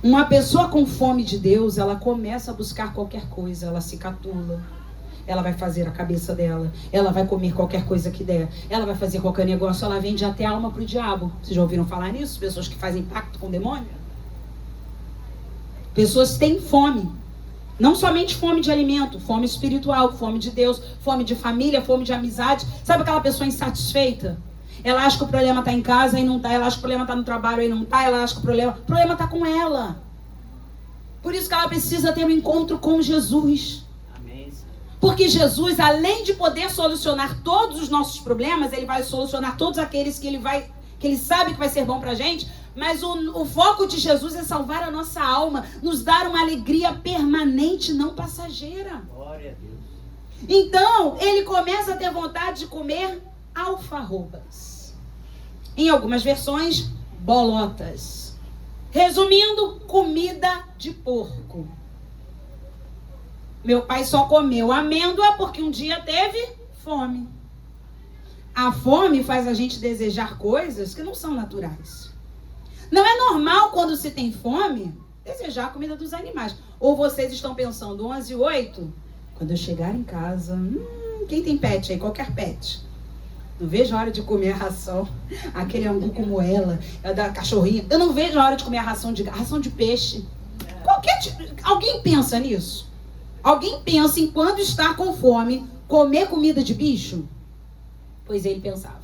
Uma pessoa com fome de Deus, ela começa a buscar qualquer coisa, ela se catula, ela vai fazer a cabeça dela, ela vai comer qualquer coisa que der, ela vai fazer qualquer negócio, ela vende até a alma para o diabo. Vocês já ouviram falar nisso? Pessoas que fazem pacto com o demônio? Pessoas têm fome. Não somente fome de alimento, fome espiritual, fome de Deus, fome de família, fome de amizade. Sabe aquela pessoa insatisfeita? Ela acha que o problema está em casa e não está. Ela acha que o problema está no trabalho e não está. Ela acha que o problema está com ela. Por isso que ela precisa ter um encontro com Jesus. Amém. Porque Jesus, além de poder solucionar todos os nossos problemas, ele vai solucionar todos aqueles que ele sabe que vai ser bom para a gente. Mas o foco de Jesus é salvar a nossa alma, nos dar uma alegria permanente, não passageira. Glória a Deus. Então, ele começa a ter vontade de comer alfarrobas. Em algumas versões, bolotas. Resumindo, comida de porco. Meu pai só comeu amêndoa porque um dia teve fome. A fome faz a gente desejar coisas que não são naturais. Não é normal, quando se tem fome, desejar a comida dos animais. Ou vocês estão pensando, 11h08, quando eu chegar em casa, quem tem pet aí? Qualquer pet. Não vejo a hora de comer a ração, aquele angu com moela, da cachorrinha. Eu não vejo a hora de comer a ração de peixe. Alguém pensa nisso? Alguém pensa em, quando estar com fome, comer comida de bicho? Pois ele pensava.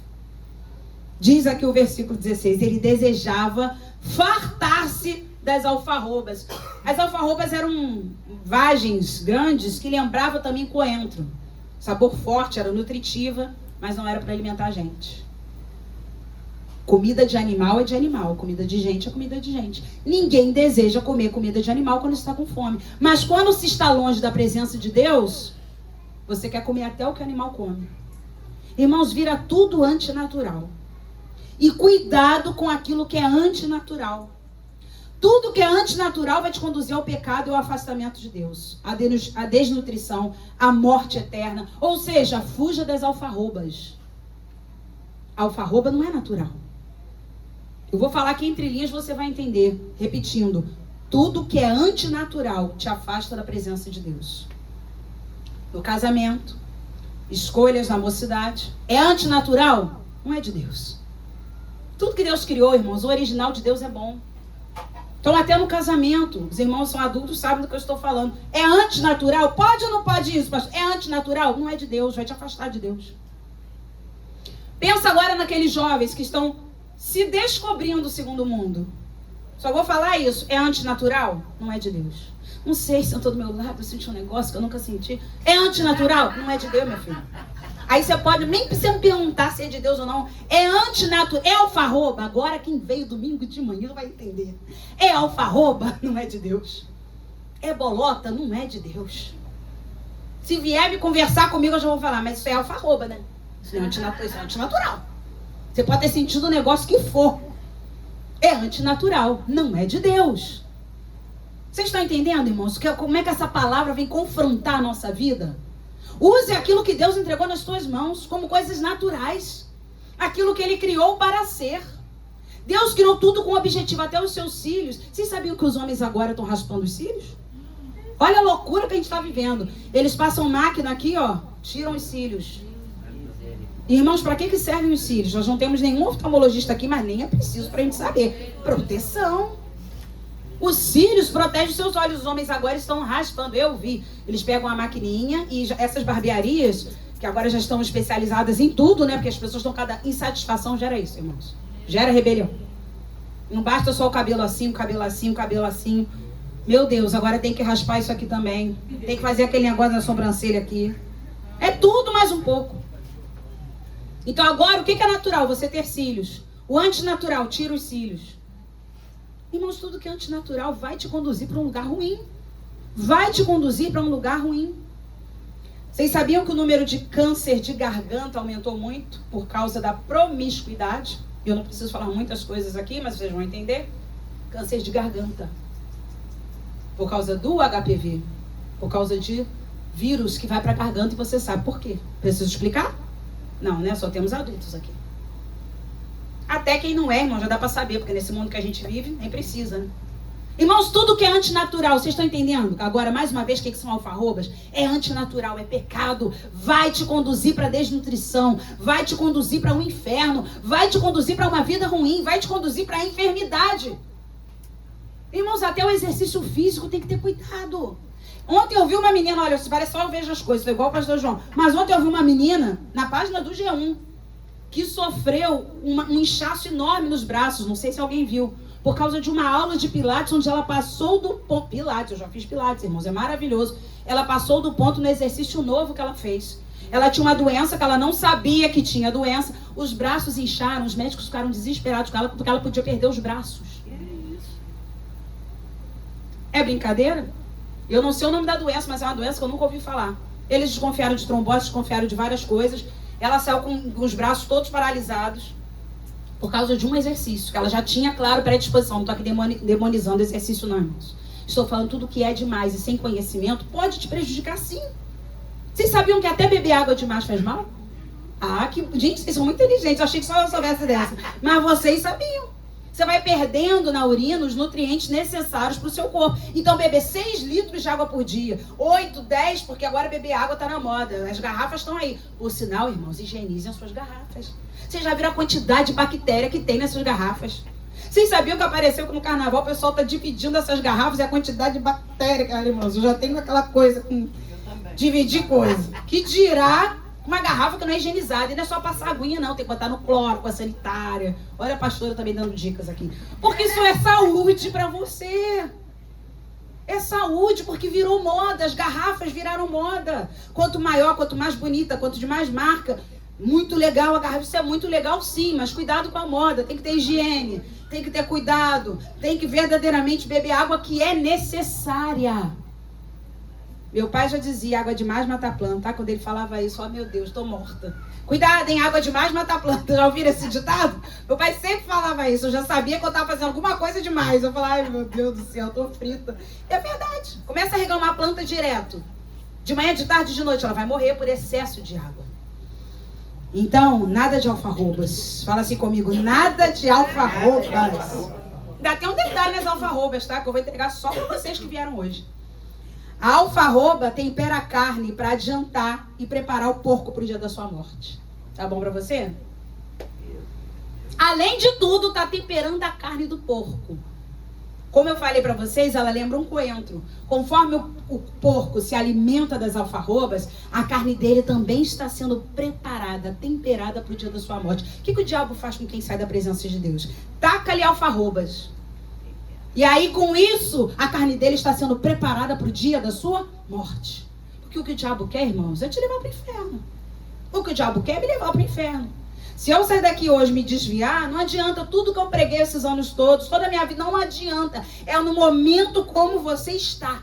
Diz aqui o versículo 16, ele desejava fartar-se das alfarrobas. As alfarrobas eram vagens grandes que lembravam também coentro. Sabor forte, era nutritiva, mas não era para alimentar a gente. Comida de animal é de animal, comida de gente é comida de gente. Ninguém deseja comer comida de animal quando está com fome. Mas quando se está longe da presença de Deus, você quer comer até o que o animal come. Irmãos, vira tudo antinatural. E cuidado com aquilo que é antinatural. Tudo que é antinatural vai te conduzir ao pecado e ao afastamento de Deus. A desnutrição, a morte eterna. Ou seja, fuja das alfarrobas. A alfarroba não é natural. Eu vou falar aqui entre linhas, você vai entender. Repetindo, tudo que é antinatural te afasta da presença de Deus. No casamento, escolhas na mocidade. É antinatural? Não é de Deus. Tudo que Deus criou, irmãos, o original de Deus é bom. Então, até no casamento, os irmãos são adultos, sabem do que eu estou falando. É antinatural? Pode ou não pode isso, pastor? É antinatural? Não é de Deus, vai te afastar de Deus. Pensa agora naqueles jovens que estão se descobrindo segundo o mundo. Só vou falar isso. É antinatural? Não é de Deus. Não sei, sentou do meu lado, eu senti um negócio que eu nunca senti. É antinatural? Não é de Deus, meu filho. Aí você pode, nem precisa me perguntar se é de Deus ou não. É antinatural. É alfarroba? Agora quem veio domingo de manhã vai entender. É alfarroba? Não é de Deus. É bolota? Não é de Deus. Se vier me conversar comigo, eu já vou falar, mas isso é alfarroba, né? Isso é antinatural. Você pode ter sentido o negócio que for. É antinatural. Não é de Deus. Vocês estão entendendo, irmãos? Como é que essa palavra vem confrontar a nossa vida? Use aquilo que Deus entregou nas tuas mãos como coisas naturais. Aquilo que Ele criou para ser. Deus criou tudo com objetivo, até os seus cílios. Vocês sabiam que os homens agora estão raspando os cílios? Olha a loucura que a gente está vivendo. Eles passam máquina aqui, ó, tiram os cílios. Irmãos, para que servem os cílios? Nós não temos nenhum oftalmologista aqui, mas nem é preciso para a gente saber. Proteção. Os cílios protegem os seus olhos. Os homens agora estão raspando. Eu vi. Eles pegam a maquininha e essas barbearias, que agora já estão especializadas em tudo, né? Porque as pessoas estão cada insatisfação, gera isso, irmãos. Gera rebelião. Não basta só o cabelo assim, o cabelo assim, o cabelo assim. Meu Deus, agora tem que raspar isso aqui também. Tem que fazer aquele negócio na sobrancelha aqui. É tudo mais um pouco. Então agora, o que é natural? Você ter cílios. O antinatural, tira os cílios. Irmãos, tudo que é antinatural vai te conduzir para um lugar ruim. Vai te conduzir para um lugar ruim. Vocês sabiam que o número de câncer de garganta aumentou muito por causa da promiscuidade? Eu não preciso falar muitas coisas aqui, mas vocês vão entender. Câncer de garganta. Por causa do HPV. Por causa de vírus que vai para a garganta e você sabe por quê. Preciso explicar? Não, né? Só temos adultos aqui. Até quem não é, irmão, já dá para saber, porque nesse mundo que a gente vive, nem precisa, né? Irmãos, tudo que é antinatural, vocês estão entendendo? Agora, mais uma vez, o que são alfarrobas? É antinatural, é pecado. Vai te conduzir para desnutrição, vai te conduzir para um inferno, vai te conduzir para uma vida ruim, vai te conduzir para a enfermidade. Irmãos, até o exercício físico tem que ter cuidado. Ontem eu vi uma menina, olha, parece só eu vejo as coisas, igual o pastor João. Mas ontem eu vi uma menina, na página do G1, que sofreu um inchaço enorme nos braços, não sei se alguém viu, por causa de uma aula de pilates, onde ela passou do ponto... Pilates, eu já fiz pilates, irmãos, é maravilhoso. Ela passou do ponto no exercício novo que ela fez. Ela tinha uma doença que ela não sabia que tinha doença. Os braços incharam, os médicos ficaram desesperados com ela, porque ela podia perder os braços. É brincadeira? Eu não sei o nome da doença, mas é uma doença que eu nunca ouvi falar. Eles desconfiaram de trombose, desconfiaram de várias coisas. Ela saiu com os braços todos paralisados por causa de um exercício, que ela já tinha, claro, predisposição. Não estou aqui demonizando exercício, não, irmãos. Estou falando tudo que é demais e sem conhecimento pode te prejudicar, sim. Vocês sabiam que até beber água demais faz mal? Ah, que... Gente, vocês são muito inteligentes. Eu achei que só eu soubesse dessa. Mas vocês sabiam. Você vai perdendo na urina os nutrientes necessários para o seu corpo. Então, beber 6 litros de água por dia. 8, 10, porque agora beber água está na moda. As garrafas estão aí. Por sinal, irmãos, higienizem as suas garrafas. Vocês já viram a quantidade de bactéria que tem nessas garrafas? Vocês sabiam que apareceu que no carnaval o pessoal está dividindo essas garrafas e a quantidade de bactéria, cara, irmãos? Eu já tenho aquela coisa com dividir coisa. Que dirá uma garrafa que não é higienizada. E não é só passar aguinha, não. Tem que botar no cloro, com a sanitária. Olha a pastora também dando dicas aqui. Porque isso é saúde para você. É saúde, porque virou moda. As garrafas viraram moda. Quanto maior, quanto mais bonita, quanto de mais marca. Muito legal a garrafa. Isso é muito legal, sim. Mas cuidado com a moda. Tem que ter higiene. Tem que ter cuidado. Tem que verdadeiramente beber água que é necessária. Meu pai já dizia, água demais mata a planta, tá? Quando ele falava isso, ó, meu Deus, tô morta. Cuidado, hein? Água demais mata a planta. Já ouviram esse ditado? Meu pai sempre falava isso. Eu já sabia que eu tava fazendo alguma coisa demais. Eu falava, ai, meu Deus do céu, tô frita. E é verdade. Começa a regar uma planta direto. De manhã, de tarde, de noite. Ela vai morrer por excesso de água. Então, nada de alfarrobas. Fala assim comigo, nada de alfarrobas. Ainda tem um detalhe nas alfarrobas, tá? Que eu vou entregar só para vocês que vieram hoje. A alfarroba tempera a carne para adiantar e preparar o porco para o dia da sua morte. Tá bom para você? Além de tudo, tá temperando a carne do porco. Como eu falei para vocês, ela lembra um coentro. Conforme o porco se alimenta das alfarrobas, a carne dele também está sendo preparada, temperada para o dia da sua morte. O que o diabo faz com quem sai da presença de Deus? Taca-lhe alfarrobas. E aí, com isso, a carne dele está sendo preparada para o dia da sua morte. Porque o que o diabo quer, irmãos, é te levar para o inferno. O que o diabo quer é me levar para o inferno. Se eu sair daqui hoje e me desviar, não adianta tudo que eu preguei esses anos todos, toda a minha vida, não adianta. É no momento como você está.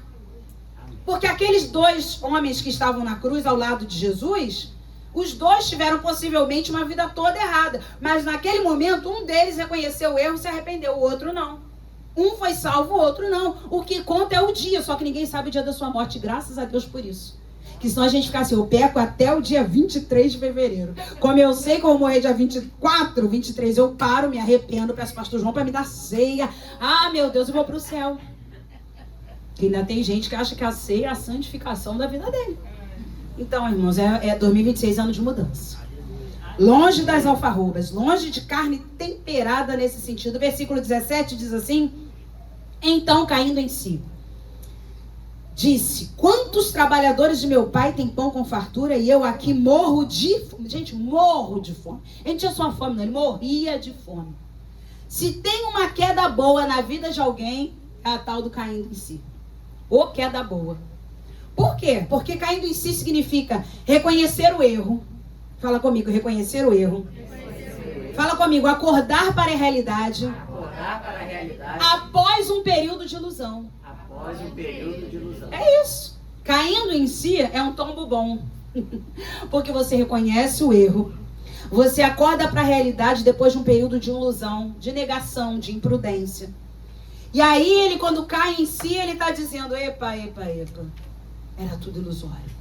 Porque aqueles dois homens que estavam na cruz ao lado de Jesus, os dois tiveram possivelmente uma vida toda errada. Mas naquele momento, um deles reconheceu o erro e se arrependeu, o outro não. Um foi salvo, o outro não. O que conta é o dia, só que ninguém sabe o dia da sua morte. Graças a Deus por isso. Que senão a gente fica assim, eu peco até o dia 23 de fevereiro. Como eu sei que eu vou morrer dia 24, 23, eu paro, me arrependo, peço ao pastor João para me dar ceia. Ah, meu Deus, eu vou para o céu. Que ainda tem gente que acha que a ceia é a santificação da vida dele. Então, irmãos, é 2026, ano de mudança. Longe das alfarrobas, longe de carne temperada nesse sentido. Versículo 17 diz assim: então, caindo em si, disse: quantos trabalhadores de meu pai têm pão com fartura e eu aqui morro de fome? Gente, morro de fome. Ele não tinha só fome, não, ele morria de fome. Se tem uma queda boa na vida de alguém, é a tal do caindo em si. Ou queda boa. Por quê? Porque caindo em si significa reconhecer o erro. Fala comigo, reconhecer o erro. Fala comigo, acordar para a realidade. Acordar para a realidade. Após um período de ilusão. Após um período de ilusão. É isso. Caindo em si é um tombo bom. Porque você reconhece o erro. Você acorda para a realidade depois de um período de ilusão, de negação, de imprudência. E aí ele, quando cai em si, ele está dizendo: epa. Era tudo ilusório.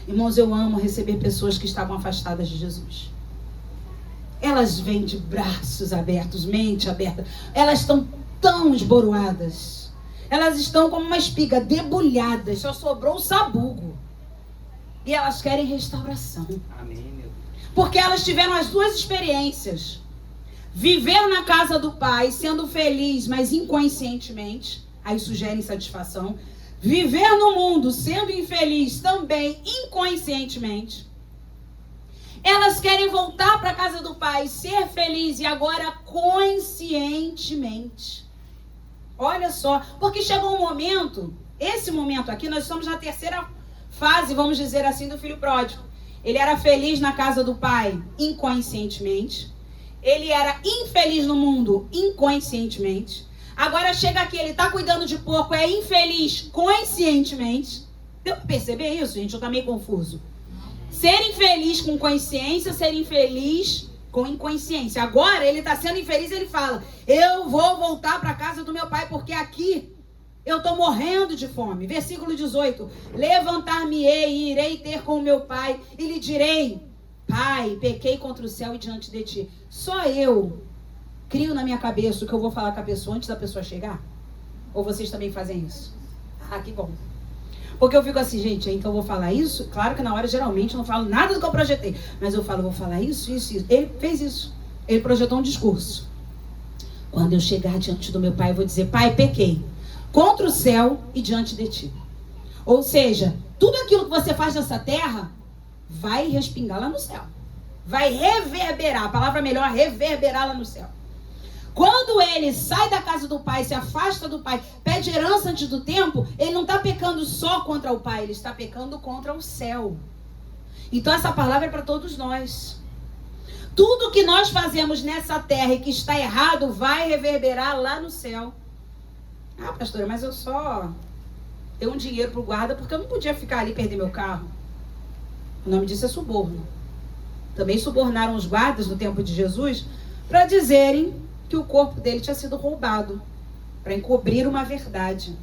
Irmãos, eu amo receber pessoas que estavam afastadas de Jesus. Elas vêm de braços abertos, mente aberta. Elas estão tão esboroadas. Elas estão como uma espiga, debulhadas. Só sobrou o sabugo. E elas querem restauração. Amém, meu Deus. Porque elas tiveram as duas experiências. Viver na casa do Pai, sendo feliz, mas inconscientemente. Aí sugere insatisfação. Viver no mundo, sendo infeliz também inconscientemente. Elas querem voltar para a casa do Pai, ser feliz e agora conscientemente. Olha só, porque chegou um momento, esse momento aqui, nós estamos na terceira fase, vamos dizer assim, do filho pródigo. Ele era feliz na casa do Pai inconscientemente. Ele era infeliz no mundo inconscientemente. Agora chega aqui, ele está cuidando de porco, é infeliz conscientemente. Deu para perceber isso, gente? Eu estou meio confuso. Ser infeliz com consciência, ser infeliz com inconsciência. Agora ele está sendo infeliz, ele fala: eu vou voltar para a casa do meu pai, porque aqui eu estou morrendo de fome. Versículo 18: levantar-me-ei e irei ter com o meu pai e lhe direi: Pai, pequei contra o céu e diante de ti. Só eu crio na minha cabeça o que eu vou falar com a pessoa antes da pessoa chegar? Ou vocês também fazem isso? Ah, que bom. Porque eu fico assim, gente, então eu vou falar isso. Claro que na hora, geralmente, eu não falo nada do que eu projetei. Mas eu falo, vou falar isso. Ele fez isso. Ele projetou um discurso. Quando eu chegar diante do meu pai, eu vou dizer: Pai, pequei contra o céu e diante de ti. Ou seja, tudo aquilo que você faz nessa terra vai respingar lá no céu. Vai reverberar. A palavra melhor é reverberar lá no céu. Quando ele sai da casa do pai, se afasta do pai, pede herança antes do tempo, ele não está pecando só contra o pai, ele está pecando contra o céu. Então essa palavra é para todos nós. Tudo que nós fazemos nessa terra e que está errado vai reverberar lá no céu. Ah, pastora, mas eu só dei um dinheiro para o guarda porque eu não podia ficar ali e perder meu carro. O nome disso é suborno. Também subornaram os guardas no tempo de Jesus para dizerem que o corpo dele tinha sido roubado, para encobrir uma verdade.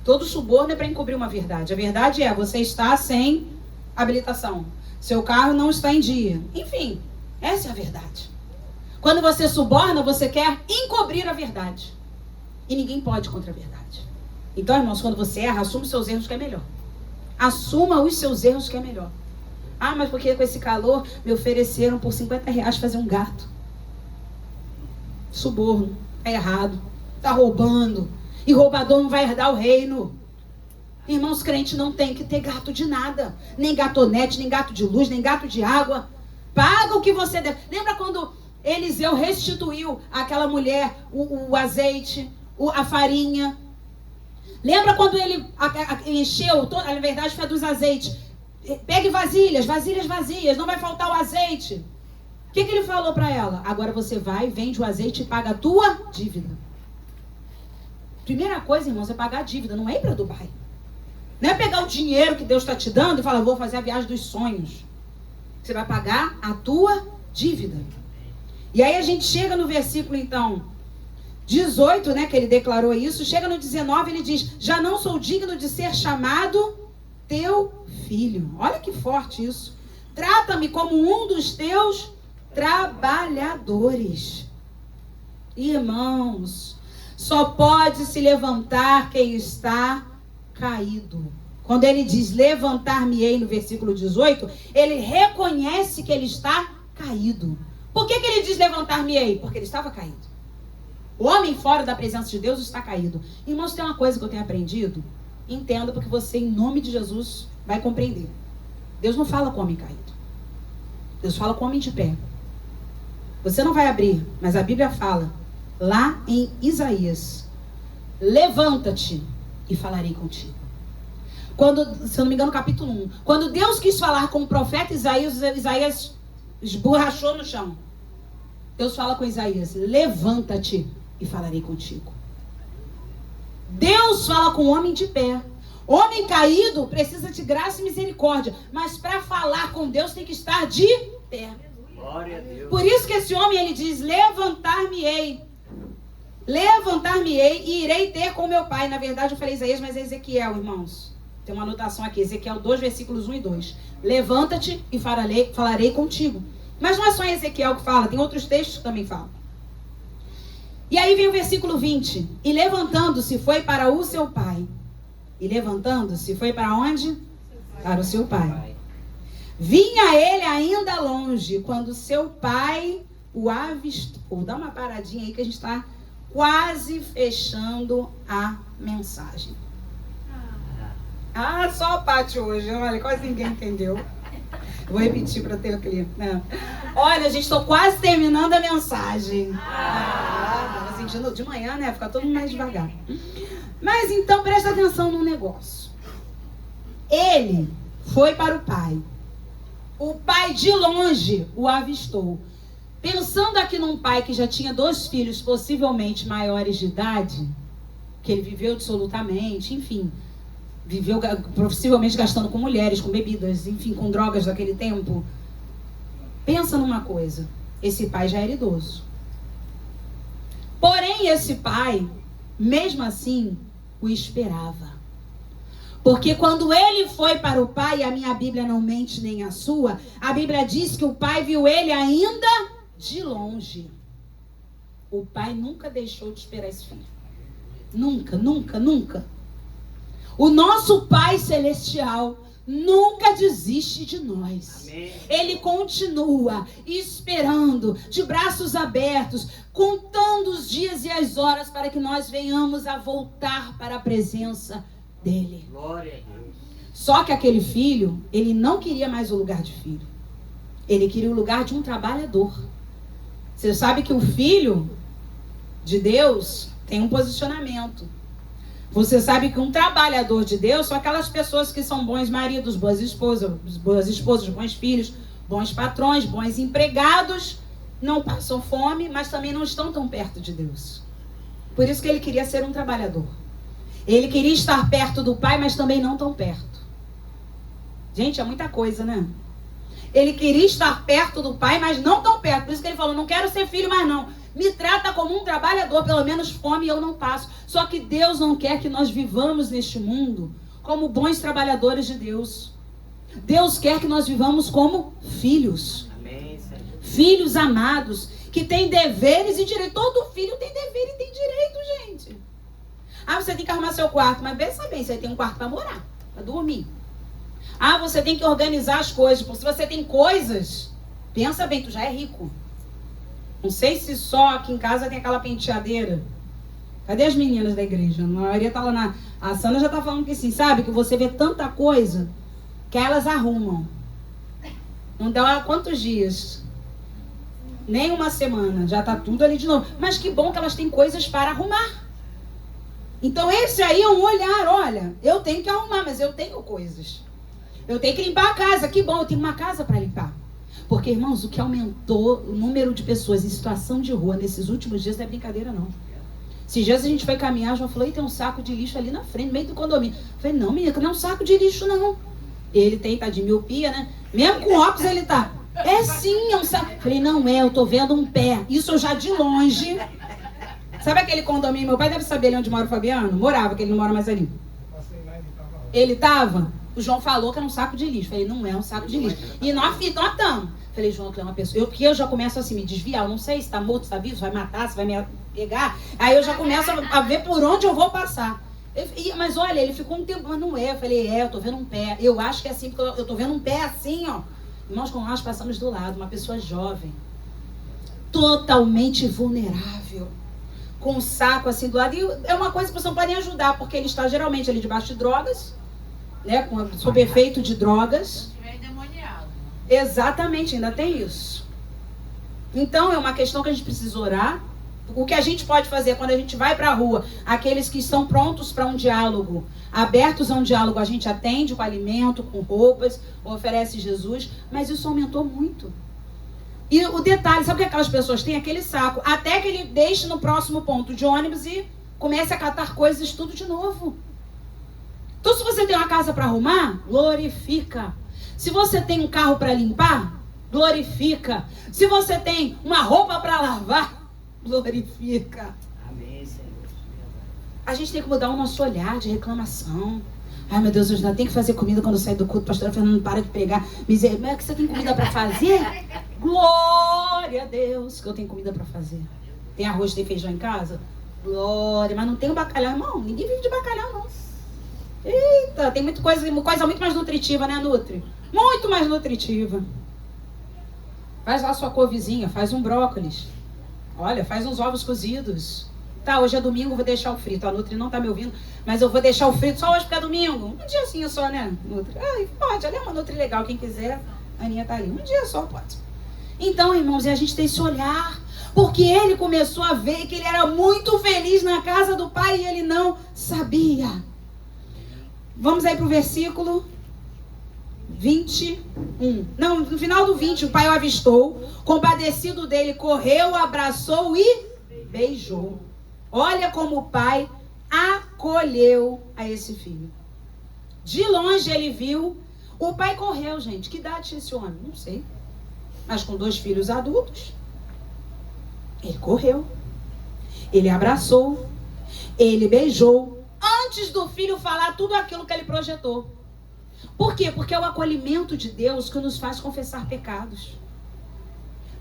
Todo suborno é para encobrir uma verdade. A verdade é: você está sem habilitação, seu carro não está em dia. Enfim, essa é a verdade. Quando você suborna, você quer encobrir a verdade. E ninguém pode contra a verdade. Então, irmãos, quando você erra, assuma os seus erros, que é melhor. Assuma os seus erros, que é melhor. Ah, mas porque com esse calor me ofereceram por R$50 fazer um gato. Suborno, é errado, está roubando, e roubador não vai herdar o reino. Irmãos, crente não tem que ter gato de nada, nem gatonete, nem gato de luz, nem gato de água. Paga o que você deve. Lembra quando Eliseu restituiu àquela mulher o azeite, a farinha. Lembra quando ele encheu, na verdade foi dos azeites. Pegue vasilhas vazias, não vai faltar o azeite. O que ele falou para ela? Agora você vai, vende o azeite e paga a tua dívida. Primeira coisa, irmãos, é pagar a dívida, não é ir para Dubai. Não é pegar o dinheiro que Deus está te dando e falar, vou fazer a viagem dos sonhos. Você vai pagar a tua dívida. E aí a gente chega no versículo, então, 18, né, que ele declarou isso. Chega no 19, ele diz, já não sou digno de ser chamado teu filho. Olha que forte isso. Trata-me como um dos teus trabalhadores. Irmãos, só pode se levantar quem está caído. Quando ele diz levantar-me-ei no versículo 18, ele reconhece que ele está caído. Por que ele diz levantar-me-ei? Porque ele estava caído. O homem fora da presença de Deus está caído. Irmãos, tem uma coisa que eu tenho aprendido. Entenda, porque você, em nome de Jesus, vai compreender. Deus não fala com o homem caído. Deus fala com o homem de pé. Você não vai abrir, mas a Bíblia fala, lá em Isaías, levanta-te e falarei contigo. Quando, se eu não me engano, capítulo 1. Quando Deus quis falar com o profeta Isaías, Isaías esborrachou no chão. Deus fala com Isaías, levanta-te e falarei contigo. Deus fala com o homem de pé. Homem caído precisa de graça e misericórdia. Mas para falar com Deus tem que estar de pé. Glória a Deus. Por isso que esse homem, ele diz, levantar-me-ei. Levantar-me-ei e irei ter com meu pai. Na verdade eu falei Isaías, mas é Ezequiel, irmãos. Tem uma anotação aqui, Ezequiel 2, versículos 1 e 2. Levanta-te e falarei contigo. Mas não é só Ezequiel que fala, tem outros textos que também falam. E aí vem o versículo 20. E levantando-se foi para o seu pai. E levantando-se foi para onde? Para o seu pai. Vinha ele ainda longe, quando seu pai o avistou. Dá uma paradinha aí que a gente está quase fechando a mensagem. Só a Paty hoje. Olha, quase ninguém entendeu. Vou repetir para ter o clipe, né? Olha, a gente está quase terminando a mensagem. Assim, de manhã, né? Fica todo mundo mais devagar. Mas então, presta atenção num negócio. Ele foi para o pai. O pai de longe o avistou. Pensando aqui num pai que já tinha 2 filhos, possivelmente maiores de idade, que ele viveu dissolutamente, enfim, viveu possivelmente gastando com mulheres, com bebidas, enfim, com drogas daquele tempo. Pensa numa coisa, esse pai já era idoso. Porém, esse pai, mesmo assim, o esperava. Porque quando ele foi para o pai, a minha Bíblia não mente nem a sua, a Bíblia diz que o pai viu ele ainda de longe. O pai nunca deixou de esperar esse filho. Nunca, nunca, nunca. O nosso Pai Celestial nunca desiste de nós. Amém. Ele continua esperando, de braços abertos, contando os dias e as horas para que nós venhamos a voltar para a presença dele. Glória a Deus. Só que aquele filho, ele não queria mais o lugar de filho. Ele queria o lugar de um trabalhador. Você sabe que o filho de Deus tem um posicionamento. Você sabe que um trabalhador de Deus são aquelas pessoas que são bons maridos, boas esposas, bons filhos, bons patrões, bons empregados, não passam fome, mas também não estão tão perto de Deus. Por isso que ele queria ser um trabalhador. Ele queria estar perto do pai, mas também não tão perto. Gente, é muita coisa, né? Ele queria estar perto do pai, mas não tão perto. Por isso que ele falou, não quero ser filho mais não. Me trata como um trabalhador, pelo menos fome eu não passo. Só que Deus não quer que nós vivamos neste mundo como bons trabalhadores de Deus. Deus quer que nós vivamos como filhos. Amém, Senhor. Filhos amados, que têm deveres e direitos. Todo filho tem dever e tem direito, gente. Você tem que arrumar seu quarto, mas pensa bem, você tem um quarto para morar, para dormir. Você tem que organizar as coisas. Porque se você tem coisas, pensa bem, tu já é rico. Não sei se só aqui em casa tem aquela penteadeira. Cadê as meninas da igreja? A maioria tá lá na... A Sandra já tá falando que sim, sabe? Que você vê tanta coisa que elas arrumam. Não dá quantos dias? Nem uma semana. Já tá tudo ali de novo. Mas que bom que elas têm coisas para arrumar. Então esse aí é um olhar, olha, eu tenho que arrumar, mas eu tenho coisas. Eu tenho que limpar a casa, que bom, eu tenho uma casa para limpar. Porque, irmãos, o que aumentou o número de pessoas em situação de rua nesses últimos dias não é brincadeira, não. Esses dias a gente foi caminhar, João falou, e tem um saco de lixo ali na frente, no meio do condomínio. Eu falei, não, menina, não é um saco de lixo, não. Ele tem, tá de miopia, né? Mesmo com óculos ele tá. É sim, é um saco. Eu falei, não é, eu tô vendo um pé. Isso eu já de longe. Sabe aquele condomínio? Meu pai deve saber ali onde mora o Fabiano. Morava, que ele não mora mais ali. Ele tava? O João falou que era um saco de lixo. Eu falei, não é um saco de lixo. E nós estamos. Falei, João, que é uma pessoa. Porque eu já começo assim, me desviar. Eu não sei se tá morto, se tá vivo, se vai matar, se vai me pegar. Aí eu já começo a ver por onde eu vou passar. Mas olha, ele ficou um tempo, mas não é. Eu falei, eu tô vendo um pé. Eu acho que é assim, porque eu tô vendo um pé assim, ó. Irmãos, quando nós passamos do lado, uma pessoa jovem, totalmente vulnerável, com um saco assim do lado. E é uma coisa que vocês não podem ajudar, porque ele está geralmente ali debaixo de drogas, né? Sob efeito de drogas. Exatamente, ainda tem isso. Então é uma questão que a gente precisa orar. O que a gente pode fazer quando a gente vai para a rua, aqueles que estão prontos para um diálogo, abertos a um diálogo, a gente atende com alimento, com roupas, oferece Jesus, mas isso aumentou muito. E o detalhe, sabe o que aquelas pessoas têm? Aquele saco, até que ele deixe no próximo ponto de ônibus e comece a catar coisas tudo de novo. Então, se você tem uma casa para arrumar, glorifica. Se você tem um carro para limpar, glorifica. Se você tem uma roupa para lavar, glorifica. Amém, Senhor. A gente tem que mudar o nosso olhar de reclamação. Ai, meu Deus, eu ainda tenho que fazer comida quando eu sair do culto. Pastora Fernanda não para de pregar. Mas é que você tem comida para fazer? Glória a Deus que eu tenho comida para fazer. Tem arroz, tem feijão em casa? Glória, mas não tem o bacalhau, irmão. Ninguém vive de bacalhau, não. Eita, tem muita coisa muito mais nutritiva, né, Nutri? Muito mais nutritiva. Faz lá sua couvezinha, faz um brócolis. Olha, faz uns ovos cozidos. Tá, hoje é domingo, vou deixar o frito. A Nutri não tá me ouvindo, mas eu vou deixar o frito só hoje porque é domingo. Um dia assim só, né, Nutri? Ai, pode, ela é uma Nutri legal, quem quiser. A Aninha tá ali. Um dia só pode. Então, irmãos, a gente tem esse olhar. Porque ele começou a ver que ele era muito feliz na casa do pai e ele não sabia. Vamos aí pro versículo 21. Não, no final do 20, o pai o avistou, compadecido dele, correu, abraçou e beijou. Olha como o pai acolheu a esse filho. De longe ele viu, o pai correu, gente. Que idade tinha esse homem? Não sei. Mas com 2 filhos adultos, ele correu. Ele abraçou, ele beijou. Antes do filho falar tudo aquilo que ele projetou. Por quê? Porque é o acolhimento de Deus que nos faz confessar pecados.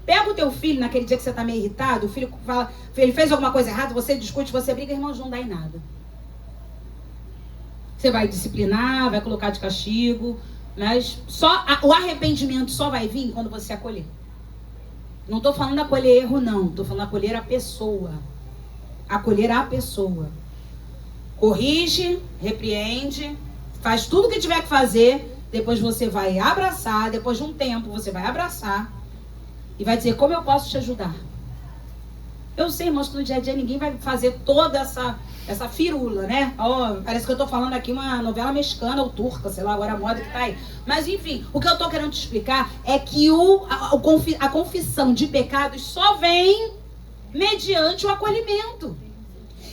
Pega o teu filho naquele dia que você está meio irritado, o filho fala, ele fez alguma coisa errada, você discute, você briga, irmãos, não dá em nada. Você vai disciplinar, vai colocar de castigo, mas o arrependimento só vai vir quando você acolher. Não estou falando acolher erro, não. Estou falando acolher a pessoa. Acolher a pessoa. Corrige, repreende, faz tudo o que tiver que fazer, depois você vai abraçar, depois de um tempo você vai abraçar e vai dizer, como eu posso te ajudar? Eu sei, irmãos, que no dia a dia ninguém vai fazer toda essa firula, né? Parece que eu tô falando aqui uma novela mexicana ou turca, sei lá, agora a moda que tá aí. Mas enfim, o que eu tô querendo te explicar é que a confissão de pecados só vem mediante o acolhimento.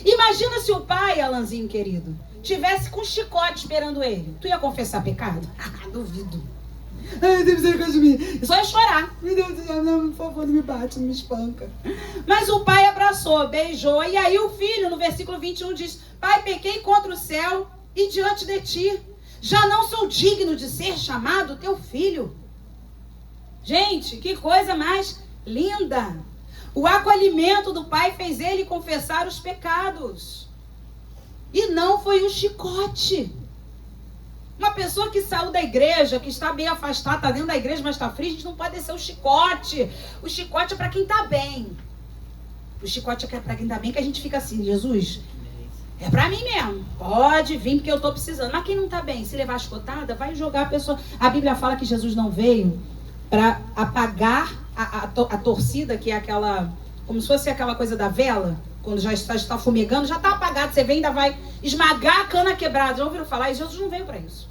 Imagina se o pai, Alanzinho querido, tivesse com um chicote esperando ele. Tu ia confessar pecado? Duvido. Ai, Deus, misericórdia de mim. Só ia chorar. Meu Deus do céu, não, por favor, não me bate, não me espanca. Mas o pai abraçou, beijou. E aí o filho, no versículo 21, diz, pai, pequei contra o céu e diante de ti. Já não sou digno de ser chamado teu filho. Gente, que coisa mais linda. O acolhimento do pai fez ele confessar os pecados. E não foi um chicote. Uma pessoa que saiu da igreja, que está bem afastada, está dentro da igreja, mas está fria, a gente não pode descer o chicote. O chicote é para quem está bem. O chicote é para quem está bem, que a gente fica assim, Jesus, é para mim mesmo. Pode vir, porque eu estou precisando. Mas quem não está bem, se levar a chicotada, vai jogar a pessoa. A Bíblia fala que Jesus não veio para apagar a torcida, que é aquela, como se fosse aquela coisa da vela, Quando já está fumegando, já está apagado. Você vem, ainda vai esmagar a cana quebrada. Já ouviram falar? E Jesus não veio para isso.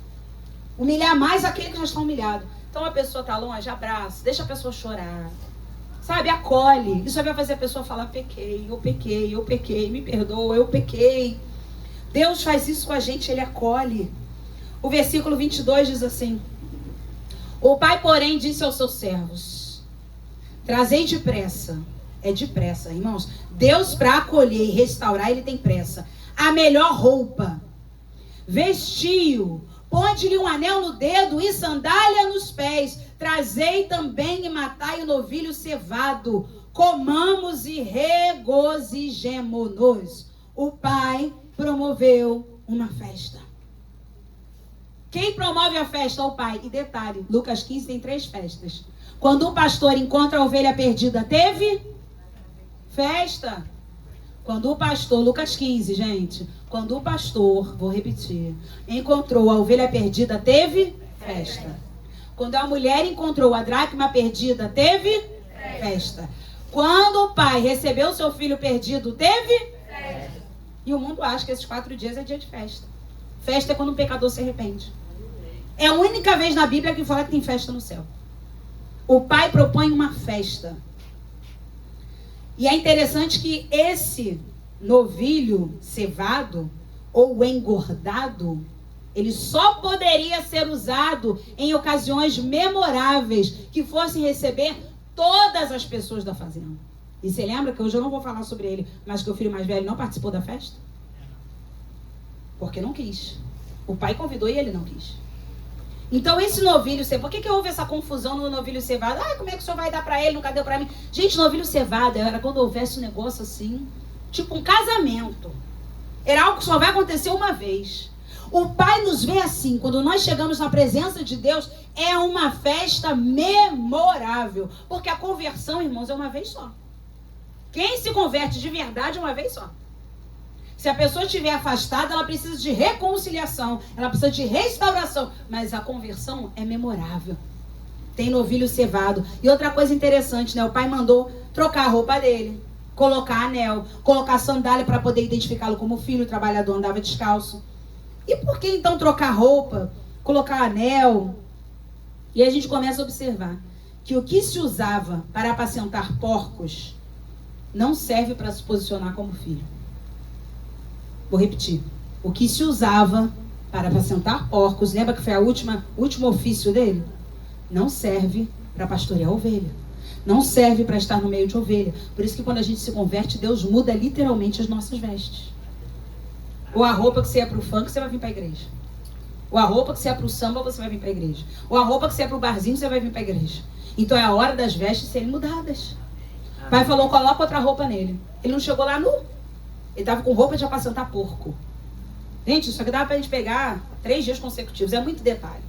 Humilhar mais aquele que já está humilhado. Então a pessoa está longe, abraça, deixa a pessoa chorar. Sabe, acolhe. Isso vai fazer a pessoa falar, pequei, me perdoa, eu pequei. Deus faz isso com a gente, Ele acolhe. O versículo 22 diz assim: o pai, porém, disse aos seus servos: trazei depressa. É depressa, irmãos. Deus, para acolher e restaurar, Ele tem pressa. A melhor roupa. Vestiu. Ponde-lhe um anel no dedo e sandália nos pés. Trazei também e matai o novilho cevado. Comamos e regozijemo-nos. O pai promoveu uma festa. Quem promove a festa? O pai. E detalhe, Lucas 15 tem 3 festas. Quando o pastor encontra a ovelha perdida, teve festa. Quando o pastor, Lucas 15, gente. Quando o pastor, vou repetir, encontrou a ovelha perdida, teve festa. Quando a mulher encontrou a dracma perdida, teve festa. Quando o pai recebeu seu filho perdido, teve festa. E o mundo acha que esses 4 dias é dia de festa. Festa é quando um pecador se arrepende. É a única vez na Bíblia que fala que tem festa no céu. O pai propõe uma festa. E é interessante que esse novilho cevado ou engordado, ele só poderia ser usado em ocasiões memoráveis que fossem receber todas as pessoas da fazenda. E você lembra que hoje eu não vou falar sobre ele, mas que o filho mais velho não participou da festa? Porque não quis. O pai convidou e ele não quis. Então esse novilho cevado, por que houve essa confusão no novilho cevado? Ah, como é que o senhor vai dar para ele, nunca deu para mim? Gente, novilho cevado era quando houvesse um negócio assim, tipo um casamento. Era algo que só vai acontecer uma vez. O pai nos vê assim, quando nós chegamos na presença de Deus, é uma festa memorável. Porque a conversão, irmãos, é uma vez só. Quem se converte de verdade é uma vez só. Se a pessoa estiver afastada, ela precisa de reconciliação, ela precisa de restauração. Mas a conversão é memorável. Tem novilho cevado. E outra coisa interessante, né? O pai mandou trocar a roupa dele, colocar anel, colocar sandália para poder identificá-lo como filho. O trabalhador andava descalço. E por que então trocar roupa, colocar anel? E a gente começa a observar que o que se usava para apacentar porcos não serve para se posicionar como filho. Vou repetir. O que se usava para apacentar porcos, lembra que foi o último ofício dele? Não serve para pastorear ovelha. Não serve para estar no meio de ovelha. Por isso que quando a gente se converte, Deus muda literalmente as nossas vestes. Ou a roupa que você é para o funk, você vai vir para a igreja. Ou a roupa que você é para o samba, você vai vir para a igreja. Ou a roupa que você é para o barzinho, você vai vir para a igreja. Então é a hora das vestes serem mudadas. O pai falou, coloca outra roupa nele. Ele não chegou lá nu. Ele estava com roupa de apacentar porco. Gente, isso aqui dava para a gente pegar 3 dias consecutivos. É muito detalhe.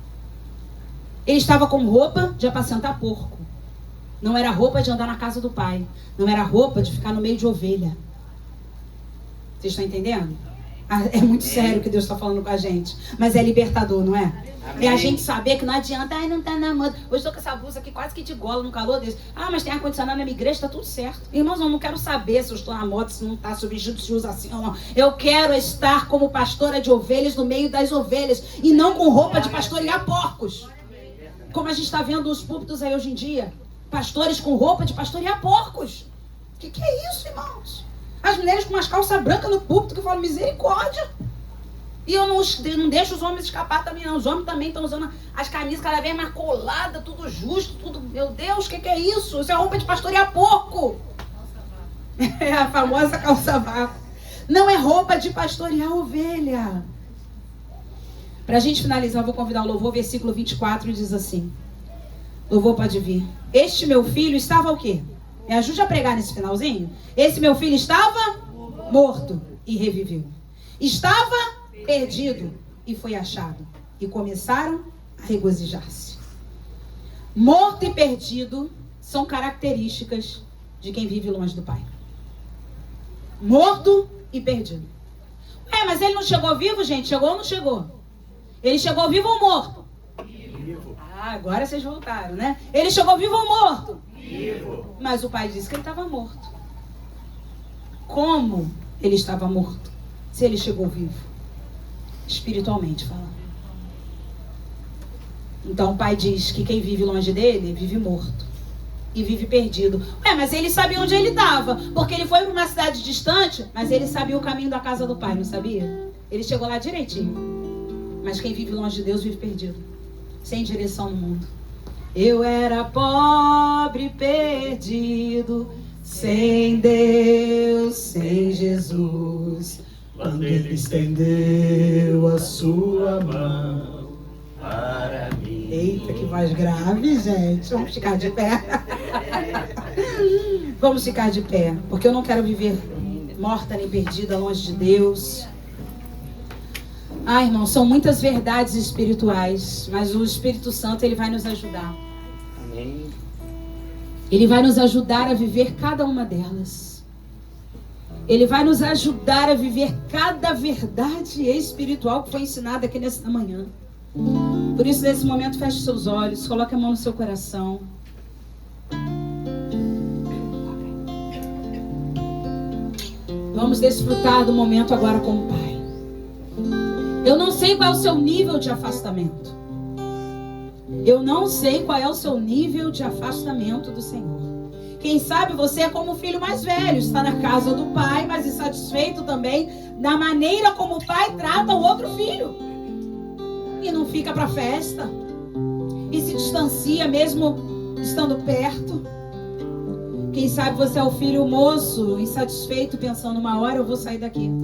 Ele estava com roupa de apacentar porco. Não era roupa de andar na casa do pai. Não era roupa de ficar no meio de ovelha. Vocês estão entendendo? É muito sério o que Deus está falando com a gente. Mas é libertador, não é? Amém. É a gente saber que não adianta. Ai, não tá na moda. Hoje estou com essa blusa aqui quase que de gola no calor desse. Ah, mas tem ar-condicionado na minha igreja, tá tudo certo. Irmãos, eu não quero saber se eu estou na moda, se não está, se o vestido se usa assim ou não. Eu quero estar como pastora de ovelhas no meio das ovelhas. E não com roupa de pastorear porcos. Como a gente está vendo nos púlpitos aí hoje em dia. Pastores com roupa de pastorear porcos. O que é isso, irmãos? As mulheres com umas calças brancas no púlpito que falam misericórdia. E eu não deixo os homens escapar também, não. Os homens também estão usando as camisas cada vez mais coladas, tudo justo, tudo... Meu Deus, o que é isso? Isso é roupa de pastorear porco. É a famosa calça vácuo. Não é roupa de pastorear ovelha. Para a gente finalizar, eu vou convidar o louvor, versículo 24, diz assim. Louvor pode vir. Este meu filho estava o quê? Me ajude a pregar nesse finalzinho. Esse meu filho estava morto e reviveu. Estava perdido e foi achado. E começaram a regozijar-se. Morto e perdido são características de quem vive longe do Pai. Morto e perdido. Mas ele não chegou vivo, gente? Chegou ou não chegou? Ele chegou vivo ou morto? Vivo. Agora vocês voltaram, né? Ele chegou vivo ou morto? Vivo. Mas o pai disse que ele estava morto. como ele estava morto, se ele chegou vivo, espiritualmente falando. Então o pai diz que quem vive longe dele, vive morto. E vive perdido. Mas ele sabia onde ele estava, porque ele foi para uma cidade distante, mas ele sabia o caminho da casa do pai, não sabia? Ele chegou lá direitinho. Mas quem vive longe de Deus vive perdido, sem direção no mundo. Eu era pobre, perdido, sem Deus, sem Jesus. Quando ele estendeu a sua mão para mim. Eita, que voz grave, gente. Vamos ficar de pé. Vamos ficar de pé, porque eu não quero viver morta nem perdida longe de Deus. Irmão, são muitas verdades espirituais, mas o Espírito Santo, ele vai nos ajudar. Amém. Ele vai nos ajudar a viver cada uma delas. Ele vai nos ajudar a viver cada verdade espiritual que foi ensinada aqui nesta manhã. Por isso, nesse momento, feche seus olhos, coloque a mão no seu coração. Vamos desfrutar do momento agora com o Pai. Eu não sei qual é o seu nível de afastamento. Eu não sei qual é o seu nível de afastamento do Senhor. Quem sabe você é como o filho mais velho, está na casa do pai, mas insatisfeito também da maneira como o pai trata o outro filho. E não fica para festa. E se distancia mesmo estando perto. Quem sabe você é o filho moço, insatisfeito, pensando, uma hora eu vou sair daqui.